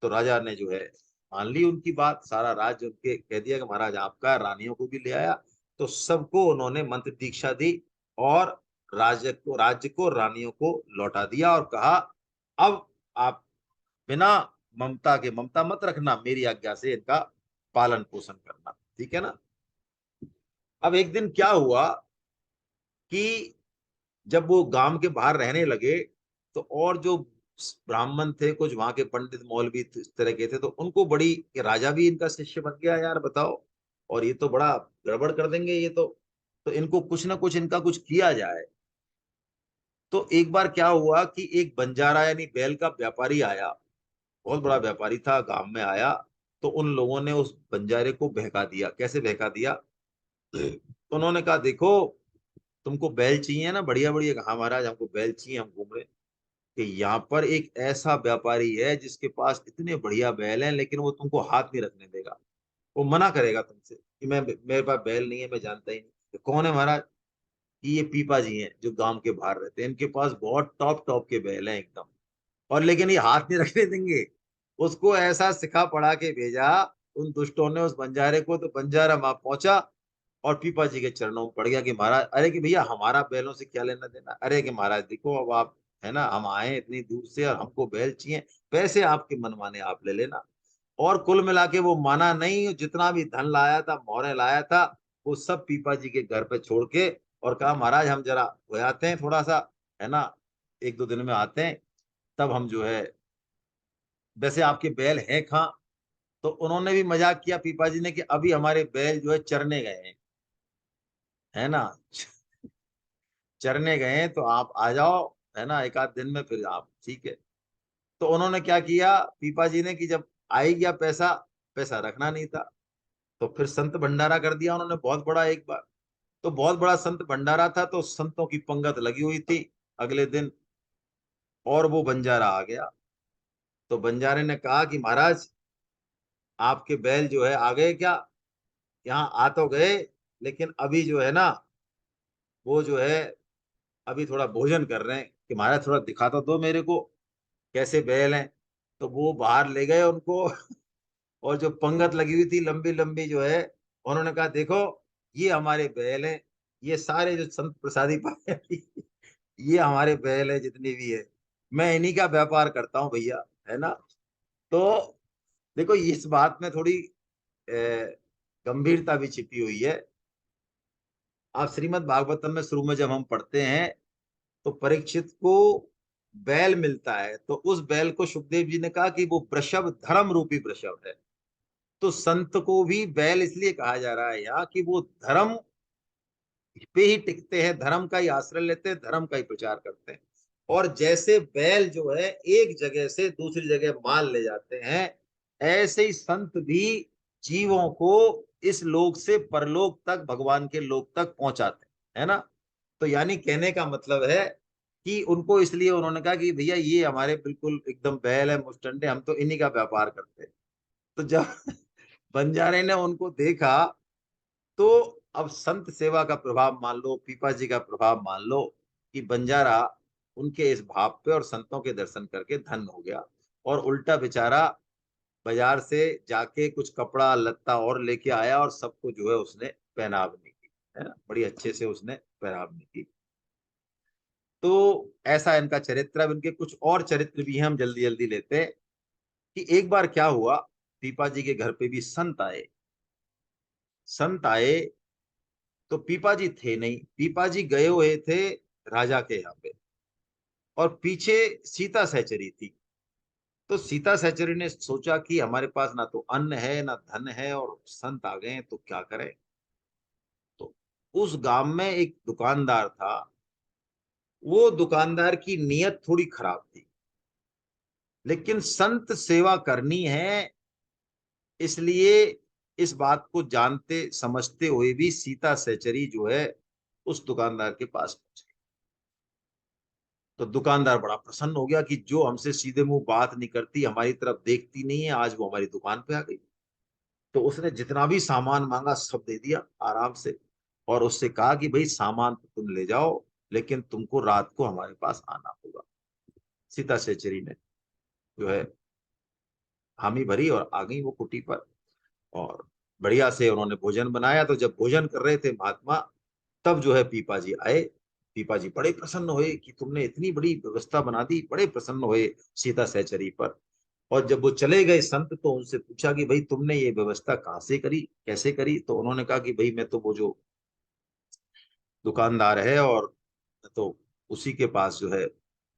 तो राजा ने जो है मान ली उनकी बात, सारा राज्य उनके कह दिया कि महाराज आपका, रानियों को भी ले आया। तो सबको उन्होंने मंत्र दीक्षा दी, और राज्य को रानियों को लौटा दिया, और कहा अब आप बिना ममता के, ममता मत रखना, मेरी आज्ञा से इनका पालन पोषण करना, ठीक है ना। अब एक दिन क्या हुआ कि जब वो गांव के बाहर रहने लगे, तो और जो ब्राह्मण थे, कुछ वहां के पंडित मौलवी इस तरह के थे, तो उनको बड़ी कि राजा भी इनका शिष्य बन गया यार, बताओ, और ये तो बड़ा गड़बड़ कर देंगे ये तो इनको कुछ ना कुछ, इनका कुछ किया जाए। तो एक बार क्या हुआ कि एक बंजारा यानी बैल का व्यापारी आया, बहुत बड़ा व्यापारी था, गांव में आया। तो उन लोगों ने उस बंजारे को बहका दिया। कैसे बहका दिया? तो उन्होंने कहा देखो, तुमको बैल चाहिए ना बढ़िया बढ़िया? हाँ महाराज हमको बैल चाहिए, हम घूम रहे। कि यहाँ पर एक ऐसा व्यापारी है जिसके पास इतने बढ़िया बैल हैं, लेकिन वो तुमको हाथ नहीं रखने देगा, वो मना करेगा तुमसे कि मैं, मेरे पास बैल नहीं है, मैं जानता ही नहीं। तो कौन है महाराज? कि ये पीपा जी हैं जो गांव के बाहर रहते हैं, इनके पास बहुत टॉप टॉप के बैल हैं एकदम, और लेकिन ये हाथ नहीं रखने देंगे। उसको ऐसा सिखा पढ़ा के भेजा उन दुष्टों ने उस बंजारे को। तो बंजारा वहां पहुंचा और पीपा जी के चरणों में पड़ गया कि महाराज, अरे कि भैया हमारा बैलों से क्या लेना देना, अरे कि महाराज देखो अब आप, है ना, हम आए इतनी दूर से और हमको बैल चाहिए, पैसे आपके मनमाने आप ले लेना। और कुल मिला के वो माना नहीं, जितना भी धन लाया था, मोहरे लाया था, वो सब पीपा जी के घर पे छोड़ के, और कहा महाराज हम जरा हो आते हैं थोड़ा सा, है ना, 1-2 दिन में आते हैं, तब हम जो है, वैसे आपके बैल हैं कहाँ? तो उन्होंने भी मजाक किया पीपा जी ने कि अभी हमारे बैल जो है चरने गए हैं, है ना, चरने गए हैं, तो आप आ जाओ, है ना, 1-8 दिन में फिर आप ठीक है। तो उन्होंने क्या किया पीपा जी ने कि जब आ ही गया पैसा, पैसा रखना नहीं था, तो फिर संत भंडारा कर दिया उन्होंने बहुत बड़ा एक बार। तो बहुत बड़ा संत भंडारा था, तो संतों की पंगत लगी हुई थी अगले दिन, और वो बंजारा आ गया। तो बंजारे ने कहा कि महाराज आपके बैल जो है आ गए क्या? यहाँ आ तो गए, लेकिन अभी जो है ना, वो जो है अभी थोड़ा भोजन कर रहे हैं, कि महाराज थोड़ा दिखा तो दो मेरे को कैसे बैल हैं। तो वो बाहर ले गए उनको और जो पंगत लगी हुई थी लंबी लंबी जो है, उन्होंने कहा देखो ये हमारे बैल हैं, ये सारे जो संत प्रसादी पाए ये हमारे बैल है जितनी भी है, मैं इन्हीं का व्यापार करता हूँ भैया, है ना। तो देखो इस बात में थोड़ी गंभीरता भी छिपी हुई है। आप श्रीमद् भागवतम में शुरू में जब हम पढ़ते हैं, तो परीक्षित को बैल मिलता है, तो उस बैल को सुखदेव जी ने कहा कि वो वृषभ धर्म रूपी वृषभ है। तो संत को भी बैल इसलिए कहा जा रहा है यहाँ कि वो धर्म पे ही टिकते हैं, धर्म का ही आश्रय लेते हैं, धर्म का ही प्रचार करते हैं। और जैसे बैल जो है एक जगह से दूसरी जगह माल ले जाते हैं, ऐसे ही संत भी जीवों को इस लोक से परलोक तक, भगवान के लोक तक पहुंचाते हैं, है ना। तो यानी कहने का मतलब है कि उनको इसलिए उन्होंने कहा कि भैया ये हमारे बिल्कुल एकदम बैल है मुस्टंडे, हम तो इन्हीं का व्यापार करते हैं। तो जब बंजारे ने उनको देखा तो अब संत सेवा का प्रभाव मान लो, पीपा जी का प्रभाव मान लो कि बंजारा उनके इस भाव पे और संतों के दर्शन करके धन्य हो गया, और उल्टा बेचारा बाजार से जाके कुछ कपड़ा लत्ता और लेके आया और सबको जो है उसने पहनावनी की, है ना, बड़ी अच्छे से उसने पहनावनी की। तो ऐसा इनका चरित्र। अब इनके कुछ और चरित्र भी हैं, हम जल्दी जल्दी लेते हैं कि एक बार क्या हुआ, पीपा जी के घर पे भी संत आए। संत आए तो पीपा जी थे नहीं, पीपा जी गए हुए थे राजा के यहाँ पे, और पीछे सीता सहचरी थी। तो सीता सहचरी ने सोचा कि हमारे पास ना तो अन्न है ना धन है, और संत आ गए हैं तो क्या करें। तो उस गांव में एक दुकानदार था, वो दुकानदार की नीयत थोड़ी खराब थी, लेकिन संत सेवा करनी है इसलिए इस बात को जानते समझते हुए भी सीता सहचरी जो है उस दुकानदार के पास पहुंच गई। तो दुकानदार बड़ा प्रसन्न हो गया कि जो हमसे सीधे मुंह बात नहीं करती, हमारी तरफ देखती नहीं है, आज वो हमारी दुकान पे आ गई। तो उसने जितना भी सामान मांगा सब दे दिया आराम से, और उससे कहा कि भाई सामान तो तुम ले जाओ, लेकिन तुमको रात को हमारे पास आना होगा। सीता सहचरी ने जो है हामी भरी और आ गई वो कुटी पर, और बढ़िया से उन्होंने भोजन बनाया। तो जब भोजन कर रहे थे महात्मा, तब जो है पीपा जी आए। पीपा जी बड़े प्रसन्न हुए कि तुमने इतनी बड़ी व्यवस्था बना दी, बड़े प्रसन्न हुए सीता सहचरी पर। और जब वो चले गए संत, तो उनसे पूछा कि भाई तुमने ये व्यवस्था कहाँ से करी, कैसे करी। तो उन्होंने कहा कि भाई मैं तो वो जो दुकानदार है, और तो उसी के पास जो है,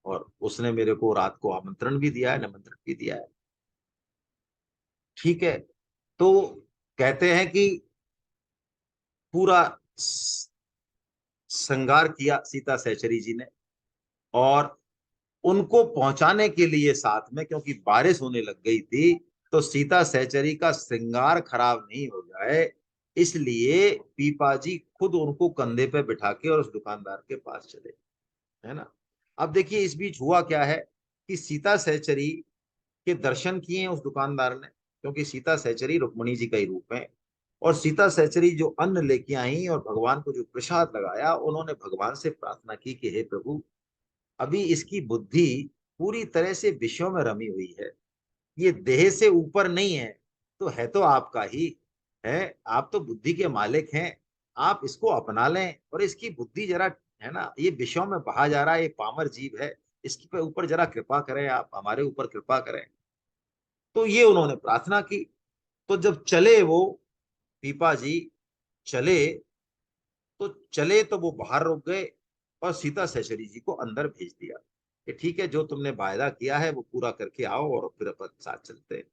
और उसने मेरे को रात को आमंत्रण भी दिया है, निमंत्रण भी दिया है। ठीक है। तो कहते हैं कि पूरा श्रृंगार किया सीता सहचरी जी ने, और उनको पहुंचाने के लिए साथ में, क्योंकि बारिश होने लग गई थी, तो सीता सहचरी का श्रृंगार खराब नहीं हो जाए, इसलिए पीपा जी खुद उनको कंधे पे बिठा के और उस दुकानदार के पास चले, है ना। अब देखिए इस बीच हुआ क्या है कि सीता सहचरी के दर्शन किए उस दुकानदार ने, क्योंकि सीता सहचरी रुक्मणी जी का ही रूप है। और सीता सहचरी जो अन्न लेके आई और भगवान को जो प्रसाद लगाया, उन्होंने भगवान से प्रार्थना की कि हे प्रभु, अभी इसकी बुद्धि पूरी तरह से विषयों में रमी हुई है, ये देह से ऊपर नहीं है, तो आपका ही है, आप तो बुद्धि के मालिक हैं, आप इसको अपना लें, और इसकी बुद्धि जरा, है ना, ये विषयों में बहा जा रहा है, ये पामर जीव है, इसके पे ऊपर जरा कृपा करें, आप हमारे ऊपर कृपा करें। तो ये उन्होंने प्रार्थना की। तो जब चले वो पीपा जी चले, तो चले तो वो बाहर रुक गए, और सीता सहचरी जी को अंदर भेज दिया कि ठीक है, जो तुमने वायदा किया है वो पूरा करके आओ, और फिर अपन साथ चलते हैं।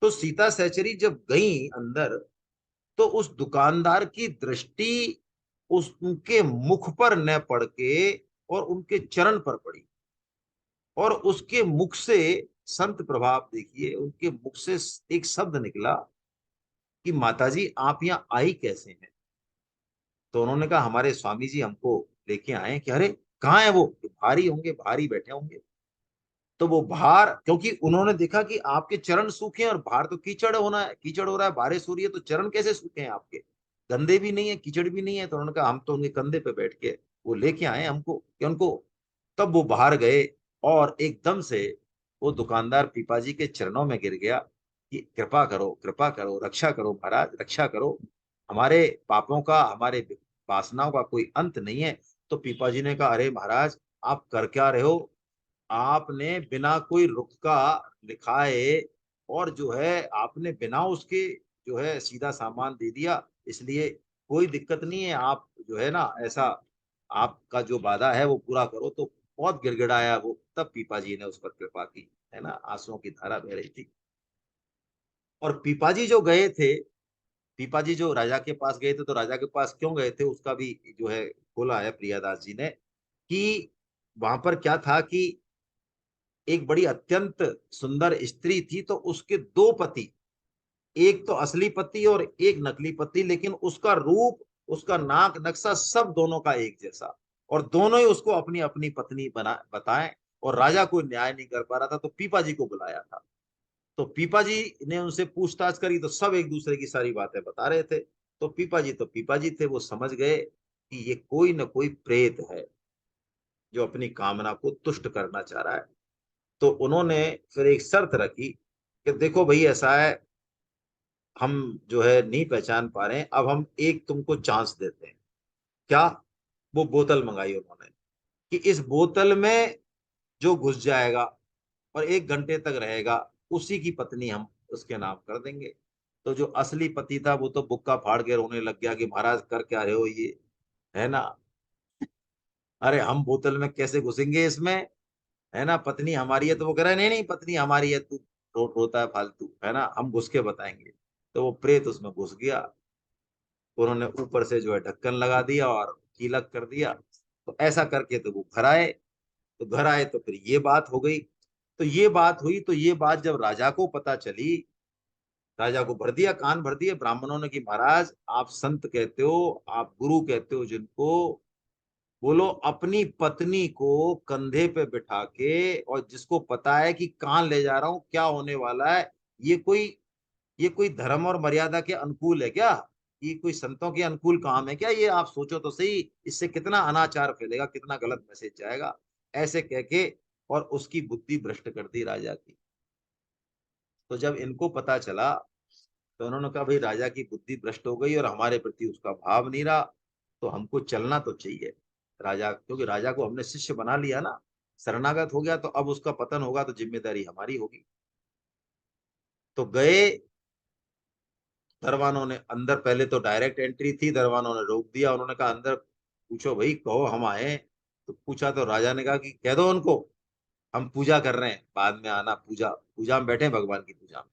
तो सीता सहचरी जब गई अंदर, तो उस दुकानदार की दृष्टि उस उनके मुख पर न पड़ के और उनके चरण पर पड़ी, और उसके मुख से, संत प्रभाव देखिए, उनके मुख से एक शब्द निकला कि माताजी आप यहाँ आई कैसे हैं। तो उन्होंने कहा हमारे स्वामी जी हमको लेके आए हैं। कि अरे कहाँ है वो, भारी होंगे, भारी बैठे होंगे। तो वो बाहर, क्योंकि उन्होंने देखा कि आपके चरण सूखे हैं, और बाहर तो कीचड़ होना है, कीचड़ हो रहा है, बारिश हो रही है, तो चरण कैसे सूखे हैं आपके, गंदे भी नहीं है, कीचड़ भी नहीं है। तो उन्होंने कहा हम तो उनके कंधे पे बैठ के वो लेके आए हमको, कि उनको। तब वो बाहर गए, और एकदम से वो दुकानदार पीपा जी के चरणों में गिर गया कि कृपा करो, रक्षा करो महाराज, रक्षा करो, हमारे पापों का, हमारे वासनाओं का कोई अंत नहीं है। तो पीपा जी ने कहा अरे महाराज, आप कर क्या रहे हो, आपने बिना कोई रुख का लिखाए, और जो है आपने बिना उसके जो है सीधा सामान दे दिया, इसलिए कोई दिक्कत नहीं है, आप जो है ना ऐसा, आपका जो वादा है वो पूरा करो। तो बहुत गिड़गिड़ाया वो, तब पीपा जी ने उस पर कृपा की, है ना, आंसुओं की धारा बह रही थी। और पीपा जी जो गए थे, पीपा जी जो राजा के पास गए थे, तो राजा के पास क्यों गए थे उसका भी जो है खोला है प्रियादास जी ने, कि वहां पर क्या था कि एक बड़ी अत्यंत सुंदर स्त्री थी, तो उसके दो पति, एक तो असली पति और एक नकली पति, लेकिन उसका रूप, उसका नाक नक्शा सब दोनों का एक जैसा, और दोनों ही उसको अपनी अपनी पत्नी बना बताएं। और राजा कोई न्याय नहीं कर पा रहा था, तो पीपा जी को बुलाया था। तो पीपा जी ने उनसे पूछताछ करी तो सब एक दूसरे की सारी बातें बता रहे थे। तो पीपा जी थे, वो समझ गए कि ये कोई ना कोई प्रेत है जो अपनी कामना को तुष्ट करना चाह रहा है। तो उन्होंने फिर एक शर्त रखी कि देखो भाई, ऐसा है, हम जो है नहीं पहचान पा रहे हैं, अब हम एक तुमको चांस देते हैं। क्या? वो बोतल मंगाई उन्होंने कि इस बोतल में जो घुस जाएगा और 1 घंटे तक रहेगा, उसी की पत्नी हम उसके नाम कर देंगे। तो जो असली पति था वो तो बुक्का फाड़ के रोने लग गया कि महाराज कर क्या रहे हो ये, है ना, अरे हम बोतल में कैसे घुसेंगे इसमें, है ना, पत्नी हमारी है। तो वो कह रहा है नहीं नहीं, पत्नी हमारी है, तू रोता है फालतू, है ना, हम घुस के बताएंगे। तो वो प्रेत उसमें घुस गया। उन्होंने ऊपर से जो है ढक्कन लगा दिया और कीलक कर दिया। तो ऐसा करके तो वो घर आए। तो घर आए तो फिर ये बात हो गई। तो ये बात हुई, तो ये बात जब राजा को पता चली, राजा को भर दिया, कान भर दिए ब्राह्मणों ने कि महाराज, आप संत कहते हो, आप गुरु कहते हो जिनको, बोलो अपनी पत्नी को कंधे पे बिठा के, और जिसको पता है कि कहाँ ले जा रहा हूं, क्या होने वाला है, ये कोई ये कोई धर्म और मर्यादा के अनुकूल है क्या? ये कोई संतों के अनुकूल काम है क्या? ये आप सोचो तो सही, इससे कितना अनाचार फैलेगा, कितना गलत मैसेज जाएगा। ऐसे कह के और उसकी बुद्धि भ्रष्ट कर दी राजा की। तो जब इनको पता चला तो उन्होंने कहा भाई, राजा की बुद्धि भ्रष्ट हो गई और हमारे प्रति उसका भाव नहीं रहा, तो हमको चलना तो चाहिए। राजा, क्योंकि राजा को हमने शिष्य बना लिया ना, शरणागत हो गया, तो अब उसका पतन होगा तो जिम्मेदारी हमारी होगी। तो गए दरबानों ने अंदर, पहले तो डायरेक्ट एंट्री थी, दरबानों ने रोक दिया, उन्होंने कहा अंदर पूछो भाई, कहो हम आए। तो पूछा तो राजा ने कहा कि कह दो उनको हम पूजा कर रहे हैं, बाद में आना, पूजा पूजा में बैठे हैं, भगवान की पूजा में।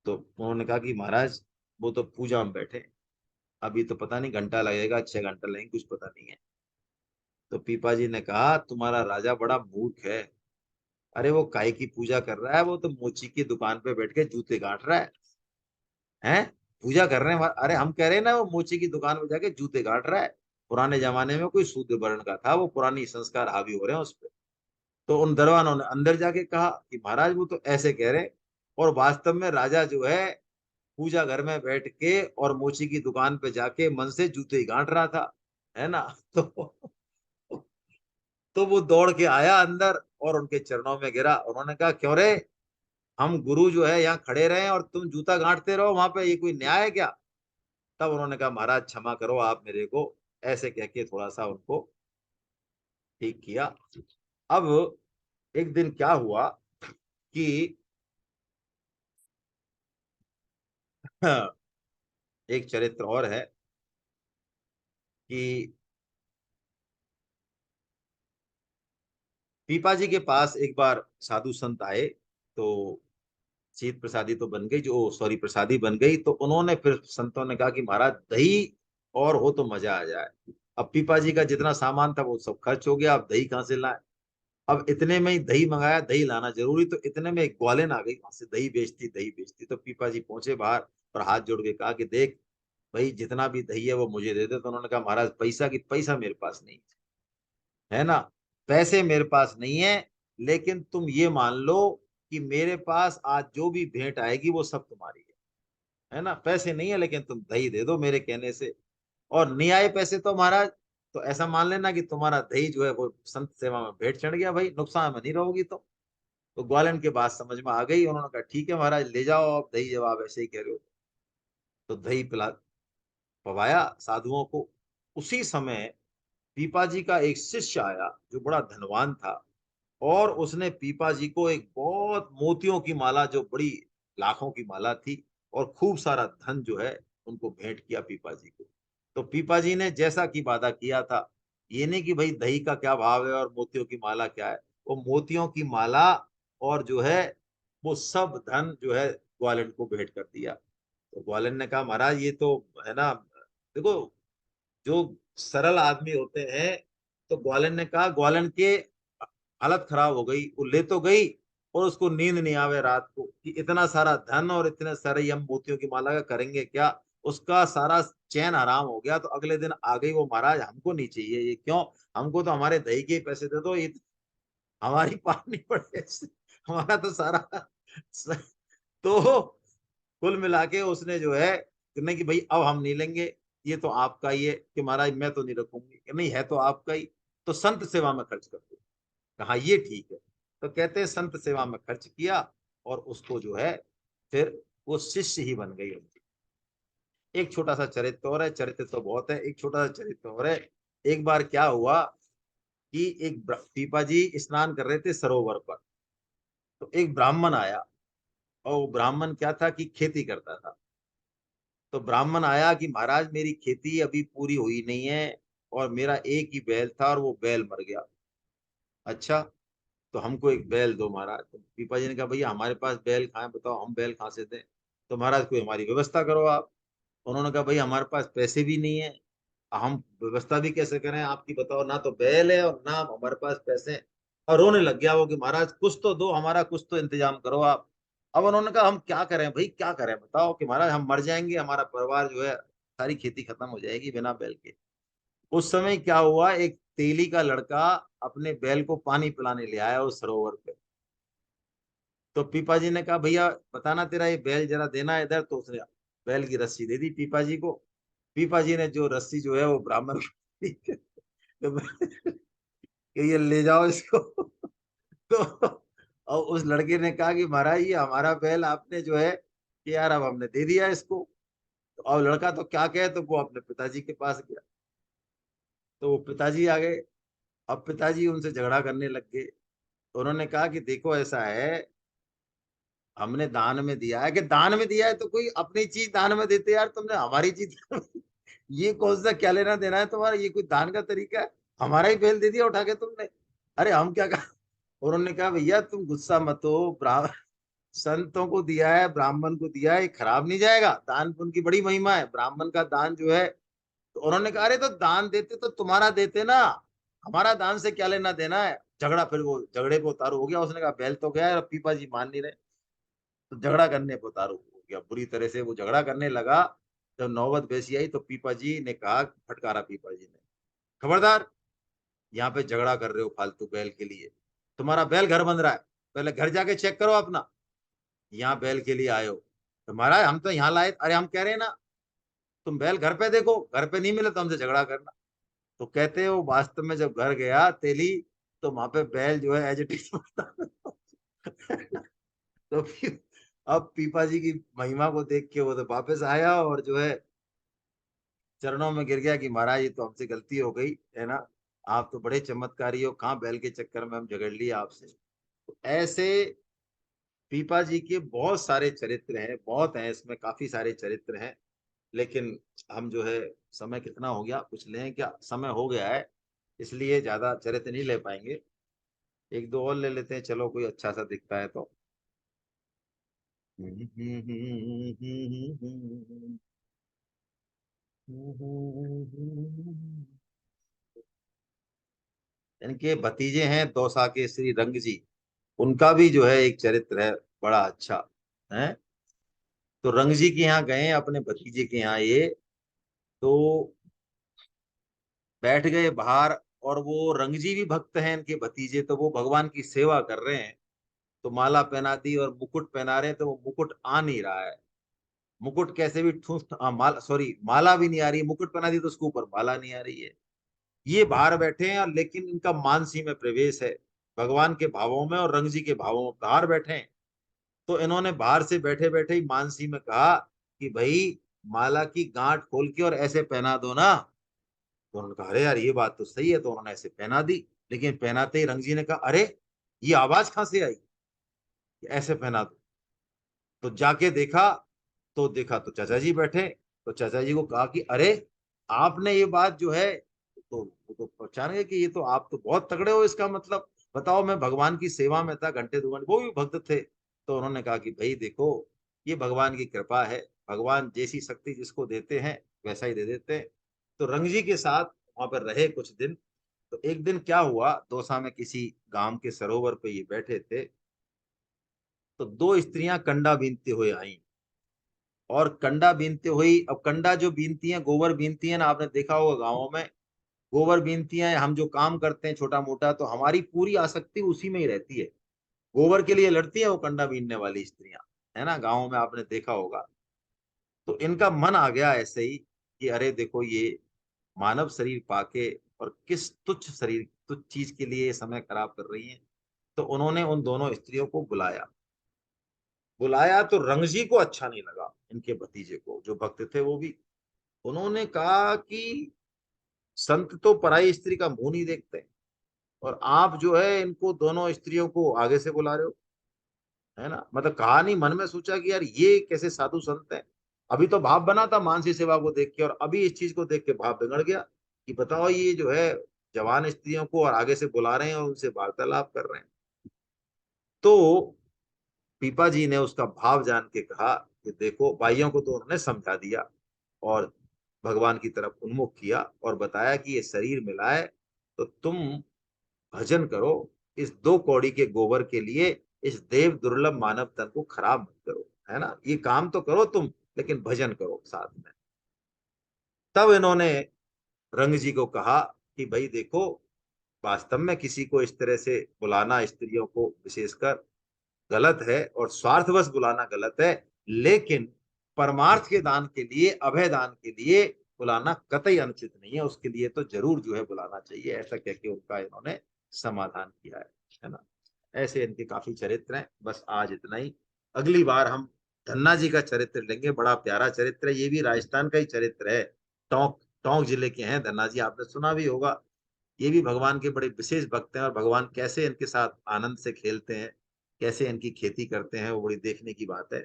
तो उन्होंने कहा कि महाराज, वो तो पूजा में बैठे हैं, अभी तो पता नहीं घंटा लगेगा, 6 घंटा लगेंगे, कुछ पता नहीं है। तो पीपा जी ने कहा तुम्हारा राजा बड़ा मूर्ख है। अरे वो काय की पूजा कर रहा है, वो तो मोची की दुकान पे बैठ के जूते गांठ रहा है। पूजा कर रहे हैं, अरे हम कह रहे हैं ना, वो मोची की दुकान पे जाके जूते गांठ रहा है। पुराने जमाने में कोई शूद्र वर्ण का था, वो पुरानी संस्कार हावी हो रहे हैं उस पर। तो उन दरबानों ने अंदर जाके कहा कि महाराज, वो तो ऐसे कह रहे हैं, और वास्तव में राजा जो है पूजा घर में बैठ के और मोची की दुकान पे जाके मन से जूते ही गांठ रहा था, है ना। तो वो दौड़ के आया अंदर और उनके चरणों में गिरा। उन्होंने कहा क्यों रे, हम गुरु जो है यहाँ खड़े रहे और तुम जूता गांठते रहो वहां पे, ये कोई न्याय है क्या? तब उन्होंने कहा महाराज क्षमा करो आप मेरे को, ऐसे कह के थोड़ा सा उनको ठीक किया। अब एक दिन क्या हुआ कि एक चरित्र और है कि पीपा जी के पास एक बार साधु संत आए। तो शीत प्रसादी तो बन गई, जो सॉरी प्रसादी बन गई, तो उन्होंने फिर संतों ने कहा कि महाराज दही और हो तो मजा आ जाए। अब पीपा जी का जितना सामान था वो सब खर्च हो गया, अब दही कहाँ से लाए? अब इतने में ही दही मंगाया, दही लाना जरूरी, तो इतने में एक ग्वालिन आ गई वहां से, दही बेचती दही बेचती। तो पीपा जी पहुंचे बाहर और हाथ जोड़ के कहा कि देख भाई, जितना भी दही है वो मुझे दे दे। तो उन्होंने कहा महाराज, पैसा की पैसा मेरे पास नहीं है ना, पैसे मेरे पास नहीं है, लेकिन तुम ये मान लो कि मेरे पास आज जो भी भेंट आएगी वो सब तुम्हारी है ना, पैसे नहीं है लेकिन तुम दही दे दो मेरे कहने से, और नहीं आए पैसे तो महाराज, तो ऐसा मान लेना कि तुम्हारा दही जो है वो संत सेवा में भेंट चढ़ गया, भाई नुकसान में नहीं रहोगी। तो ग्वालन के बात समझ में आ गई, उन्होंने कहा ठीक है महाराज, ले जाओ आप दही, जब आप ऐसे ही कह रहे हो। तो दही पिला पवाया साधुओं को। उसी समय पीपा जी का एक शिष्य आया जो बड़ा धनवान था, और उसने पीपा जी को एक बहुत मोतियों की माला, जो बड़ी लाखों की माला थी, और खूब सारा धन जो है उनको भेंट किया पीपा जी को। तो पीपा जी ने जैसा कि वादा किया था, ये नहीं कि भाई दही का क्या भाव है और मोतियों की माला क्या है, वो मोतियों की माला और जो है वो सब धन जो है ग्वालिन को भेंट कर दिया। तो ग्वालिन ने कहा महाराज, ये तो है ना, देखो जो सरल आदमी होते हैं, तो ग्वालिन ने कहा, ग्वालिन के हालत खराब हो गई, वो ले तो गई और उसको नींद नहीं आवे रात को कि इतना सारा धन और इतने सारे हम मोतियों की माला का करेंगे क्या। उसका सारा चैन हराम हो गया। तो अगले दिन आ गई वो, महाराज हमको नहीं चाहिए ये, क्यों? हमको तो हमारे दही के पैसे दे दो, ये हमारी पालनी पड़े इससे। हमारा तो सारा तो कुल मिला के उसने जो है नहीं कि भाई अब हम नहीं लेंगे, ये तो आपका ही है, कि महाराज मैं तो नहीं रखूंगी, कि नहीं है तो आपका ही, तो संत सेवा में खर्च कर दो। कहा ये ठीक है। तो कहते हैं संत सेवा में खर्च किया, और उसको जो है फिर वो शिष्य ही बन गई उनकी। एक छोटा सा चरित्र और है, चरित्र तो बहुत है, एक छोटा सा चरित्र और है। एक बार क्या हुआ कि एक पीपा जी स्नान कर रहे थे सरोवर पर, तो एक ब्राह्मण आया, और वो ब्राह्मण क्या था कि खेती करता था। तो ब्राह्मण आया कि महाराज मेरी खेती अभी पूरी हुई नहीं है, और मेरा एक ही बैल था और वो बैल मर गया। अच्छा, तो हमको एक बैल दो महाराज। तो पीपा जी ने कहा भैया हमारे पास बैल कहाँ है, बताओ हम बैल कहाँ से दें। तो महाराज कोई हमारी व्यवस्था करो आप। उन्होंने कहा भाई हमारे पास पैसे भी नहीं है, हम व्यवस्था भी कैसे करें आपकी, बताओ ना तो बैल है और ना हमारे पास पैसे हैं। और रोने लग गया वो कि महाराज कुछ तो दो, हमारा कुछ तो इंतजाम करो आप। अब उन्होंने कहा हम क्या करें भाई, क्या करें बताओ, कि महाराज हम मर जाएंगे, हमारा परिवार जो है सारी खेती खत्म हो जाएगी बिना बैल के। उस समय क्या हुआ, एक तेली का लड़का अपने बैल को पानी पिलाने ले आया उस सरोवर पे। तो पीपा जी ने कहा भैया बताना तेरा ये बैल जरा देना इधर। तो उसने बैल की रस्सी दे दी पीपा जी को। पीपा जी ने जो रस्सी जो है वो ब्राह्मण को दी। तो कि ये ले जाओ इसको। तो और उस लड़के ने कहा कि महाराज ये हमारा बैल आपने जो है कि यार अब हमने दे दिया इसको। तो और लड़का तो क्या कहे, तो वो अपने पिताजी के पास गया। तो वो पिताजी आ गए। अब पिताजी उनसे झगड़ा करने लग गए। तो उन्होंने कहा कि देखो ऐसा है, हमने दान में दिया है, कि दान में दिया है तो कोई अपनी चीज दान में देते यार, तुमने हमारी चीज ये कौन सा क्या लेना देना है तुम्हारा, ये कोई दान का तरीका है, हमारा ही बैल दे दिया उठा के तुमने। अरे हम क्या कहा। उन्होंने कहा भैया तुम गुस्सा मत हो, ब्राह्मण संतों को दिया है, ब्राह्मण को दिया है, ये खराब नहीं जाएगा, दान पुण्य की बड़ी महिमा है, ब्राह्मण का दान जो है। तो उन्होंने कहा अरे तो दान देते तो तुम्हारा देते ना, हमारा दान से क्या लेना देना है। झगड़ा, फिर वो झगड़े पे उतारू हो गया, उसने कहा बैल तो गया है, और पीपा जी मान नहीं रहे। तो झगड़ा करने पे उतारू हो गया बुरी तरह से, वो झगड़ा करने लगा। जब नौबत वैसी आई तो पीपा जी ने कहा, फटकारा पीपा जी ने, खबरदार, यहाँ पे झगड़ा कर रहे हो फालतू बैल के लिए, तुम्हारा बैल घर बन रहा है, पहले घर जाके चेक करो अपना, यहाँ बैल के लिए आए हो। तो महाराज हम तो यहाँ लाए, अरे हम कह रहे हैं ना, तुम बैल घर पे देखो, घर पे नहीं मिले तो हमसे झगड़ा करना। तो कहते हो वास्तव में जब घर गया तेली, तो वहां पे बैल जो है एज इट इज। तो फिर अब पीपा जी की महिमा को देख के वो तो वापस आया, और जो है चरणों में गिर गया कि महाराज ये तो हमसे गलती हो गई है ना, आप तो बड़े चमत्कारी हो, कहाँ बैल के चक्कर में हम झगड़ लिए आपसे। तो ऐसे पीपा जी के बहुत सारे चरित्र हैं, बहुत हैं, इसमें काफी सारे चरित्र हैं। लेकिन हम जो है, समय कितना हो गया कुछ लें क्या, समय हो गया है, इसलिए ज्यादा चरित्र नहीं ले पाएंगे। एक दो और ले लेते हैं, चलो कोई अच्छा सा दिखता है तो। इनके भतीजे हैं दौसा के श्री रंग जी, उनका भी जो है एक चरित्र है बड़ा अच्छा है। तो रंग जी के यहाँ गए अपने भतीजे के यहाँ ये, तो बैठ गए बाहर, और वो रंग जी भी भक्त हैं इनके भतीजे, तो वो भगवान की सेवा कर रहे हैं। तो माला पहना दी और मुकुट पहना रहे हैं, तो वो मुकुट आ नहीं रहा है। मुकुट कैसे भी ठूस, माला सॉरी माला भी नहीं आ रही है, मुकुट पहना दी तो उसके ऊपर माला नहीं आ रही है। ये बाहर बैठे हैं, और लेकिन इनका मानसी में प्रवेश है भगवान के भावों में, और रंग जी के भावों में बाहर बैठे हैं। तो इन्होंने बाहर से बैठे बैठे ही मानसी में कहा कि भाई माला की गांठ खोल के और ऐसे पहना दो ना। तो उन्होंने कहा अरे यार ये बात तो सही है, तो उन्होंने ऐसे पहना दी। लेकिन पहनाते ही रंग जी ने कहा अरे ये आवाज कहाँ से आई, कि ऐसे पहना दो। तो जाके देखा, तो देखा तो चाचा जी बैठे। तो चाचा जी को कहा कि अरे आपने ये बात जो है, तो वो तो पहचान गए कि ये तो आप तो बहुत तगड़े हो, इसका मतलब बताओ, मैं भगवान की सेवा में था घंटे 2 घंटे, वो भी भक्त थे। तो उन्होंने कहा कि भाई देखो ये भगवान की कृपा है, भगवान जैसी शक्ति जिसको देते हैं वैसा ही दे देते हैं। तो रंग जी के साथ वहां पर रहे कुछ दिन। तो एक दिन क्या हुआ, दौसा में किसी गांव के सरोवर पे ये बैठे थे, तो दो स्त्रियां कंडा बीनते हुए आई। और कंडा बीनते हुई, अब कंडा जो बीनती हैं, गोबर बीनती हैं ना, आपने देखा होगा गाँवों में, गोबर बीनती हैं, हम जो काम करते हैं छोटा मोटा, तो हमारी पूरी आसक्ति उसी में ही रहती है। गोबर के लिए लड़ती है वो कंडा बीनने वाली स्त्रियां, है ना, गाँव में आपने देखा होगा। तो इनका मन आ गया ऐसे ही कि अरे देखो ये मानव शरीर पाके और किस तुच्छ शरीर, तुच्छ चीज के लिए ये समय खराब कर रही हैं। तो उन्होंने उन दोनों स्त्रियों को बुलाया। बुलाया तो रंगजी को अच्छा नहीं लगा, इनके भतीजे को, जो भक्त थे वो भी। उन्होंने कहा कि संत तो पराई स्त्री का मुंह नहीं देखते, और आप जो है इनको दोनों स्त्रियों को आगे से बुला रहे हो, है ना। मतलब कहानी मन में सोचा कि यार ये कैसे साधु संत है। अभी तो भाव बना था मानसी सेवा को देख के, और अभी इस चीज को देख के भाव बिगड़ गया कि बताओ ये जो है जवान स्त्रियों को और आगे से बुला रहे हैं और उनसे वार्तालाप कर रहे हैं। तो पीपा जी ने उसका भाव जान के कहा कि देखो, भाइयों को तो उन्होंने समझा दिया और भगवान की तरफ उन्मुख किया और बताया कि ये शरीर मिला है तो तुम भजन करो, इस 2 कौड़ी के गोबर के लिए इस देव दुर्लभ मानव तन को खराब मत करो, है ना। ये काम तो करो तुम, लेकिन भजन करो साथ में। तब इन्होंने रंग जी को कहा कि भाई देखो, वास्तव में किसी को इस तरह से बुलाना स्त्रियों को विशेषकर गलत है, और स्वार्थवश बुलाना गलत है, लेकिन परमार्थ के दान के लिए, अभय दान के लिए बुलाना कतई अनुचित नहीं है, उसके लिए तो जरूर जो है बुलाना चाहिए, ऐसा कह के उनका इन्होंने समाधान किया है ना। ऐसे इनके काफी चरित्र हैं। बस आज इतना ही। अगली बार हम धन्ना जी का चरित्र लेंगे, बड़ा प्यारा चरित्र है, ये भी राजस्थान का ही चरित्र है। टोंक, टोंक जिले के हैं धन्ना जी, आपने सुना भी होगा। ये भी भगवान के बड़े विशेष भक्त हैं, और भगवान कैसे इनके साथ आनंद से खेलते हैं, कैसे इनकी खेती करते हैं, वो बड़ी देखने की बात है।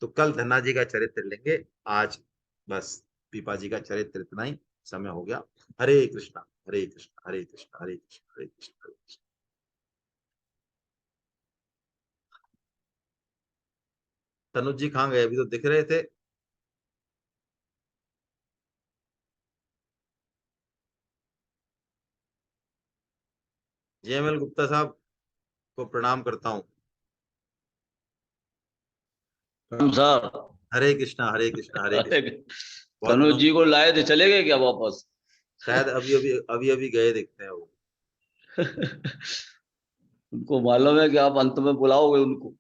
तो कल धन्ना जी का चरित्र लेंगे। आज बस पीपा जी का चरित्र इतना ही, समय हो गया। हरे कृष्णा हरे कृष्णा हरे कृष्णा हरे कृष्णा हरे कृष्णा हरे कृष्णा। तनुज जी कहाँ गए, अभी तो दिख रहे थे। जेएमएल गुप्ता साहब को प्रणाम करता हूँ। प्रणाम सर। हरे कृष्णा हरे कृष्णा हरे अरे, कृष्णा। बहुत तनुज दिनों, जी को लाए थे, चले गए क्या वापस? शायद अभी अभी अभी अभी गए दिखते हैं वो। उनको मालूम है कि आप अंत में बुलाओगे उनको।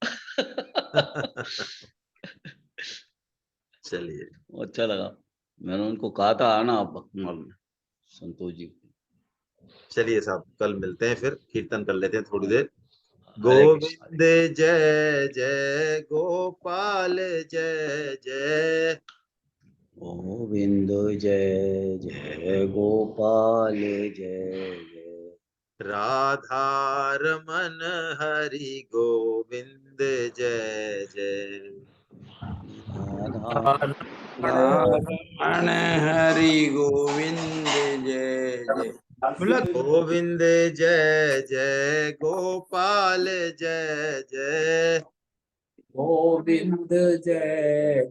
चलिए, अच्छा लगा। मैंने उनको कहा था आना आप भक्तमाल में, संतोष जी को। चलिए साहब, कल मिलते हैं, फिर कीर्तन कर लेते हैं थोड़ी देर। हरे कृष्ण हरे गोविंद जय जय गोपाल जय जय, गोविंद जय जय गोपाल जय जय। राधा रमन हरि गोविंद जय जय। राधा रमण हरि गोविंद जय जय। बोला गोविंद जय जय गोपाल जय जय, गोविंद जय जय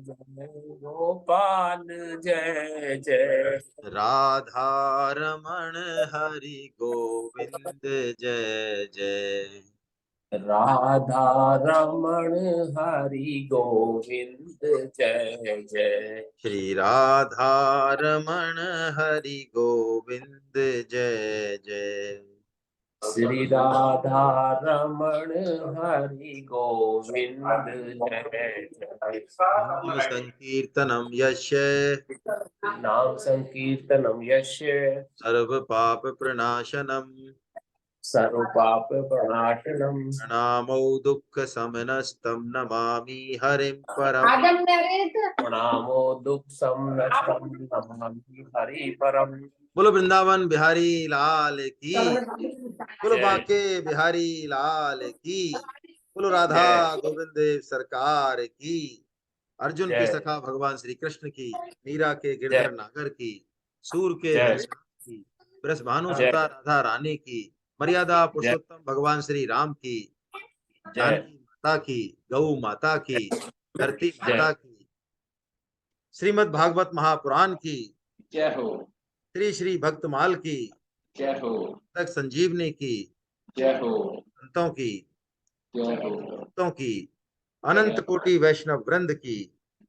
गोपाल जय जय। राधा रमण हरि गोविंद जय जय। राधा रमण हरि गोविंद जय जय। श्री राधा रमण हरि गोविंद जय जय। श्री राधा रमण हरि गोविंद जय नाम जय। संकीर्तनम यस्य नाम संकीर्तनम यस्य सर्व पाप प्रणाशनम, सर्व पाप प्रणाशनम। प्रणामो दुःख समनस्तम नमामि हरिं परम। प्रणामो दुख समनस्तम नमामि हरि परम। बोलो वृंदावन बिहारी लाल की, बोलो जय बांके बिहारी लाल की, बोलो राधा जय गोविंद देव सरकार की, अर्जुन के जय सखा भगवान श्री कृष्ण की, मीरा के जय गिरधर नागर की, सूर के जय वंशनाथ की, बृषभानु जय सुता राधा रानी की, मर्यादा जय पुरुषोत्तम भगवान श्री राम की, जय जानकी माता की, गौ माता की, धरती जय माता की, श्रीमद् भागवत महापुराण की, जय हो श्री श्री भक्तमाल की, जय हो तक संजीवनी की, जय हो संतों की, जय हो भक्तों की, अनंत कोटि वैष्णव वृंद की,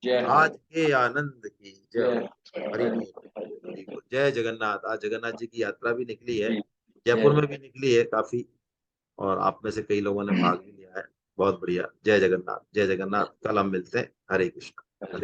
जय हो आज के आनंद की जय हो। जय हरि बोल हरि बोल। जय जगन्नाथ। आज जगन्नाथ जी की यात्रा भी निकली है, जी जयपुर जय में भी निकली है काफी, और आप में से कई लोगों ने भाग भी लिया है। बहुत बढ़िया। जय जगन्नाथ, जय जगन्नाथ। कल हम मिलते हैं। हरे कृष्ण।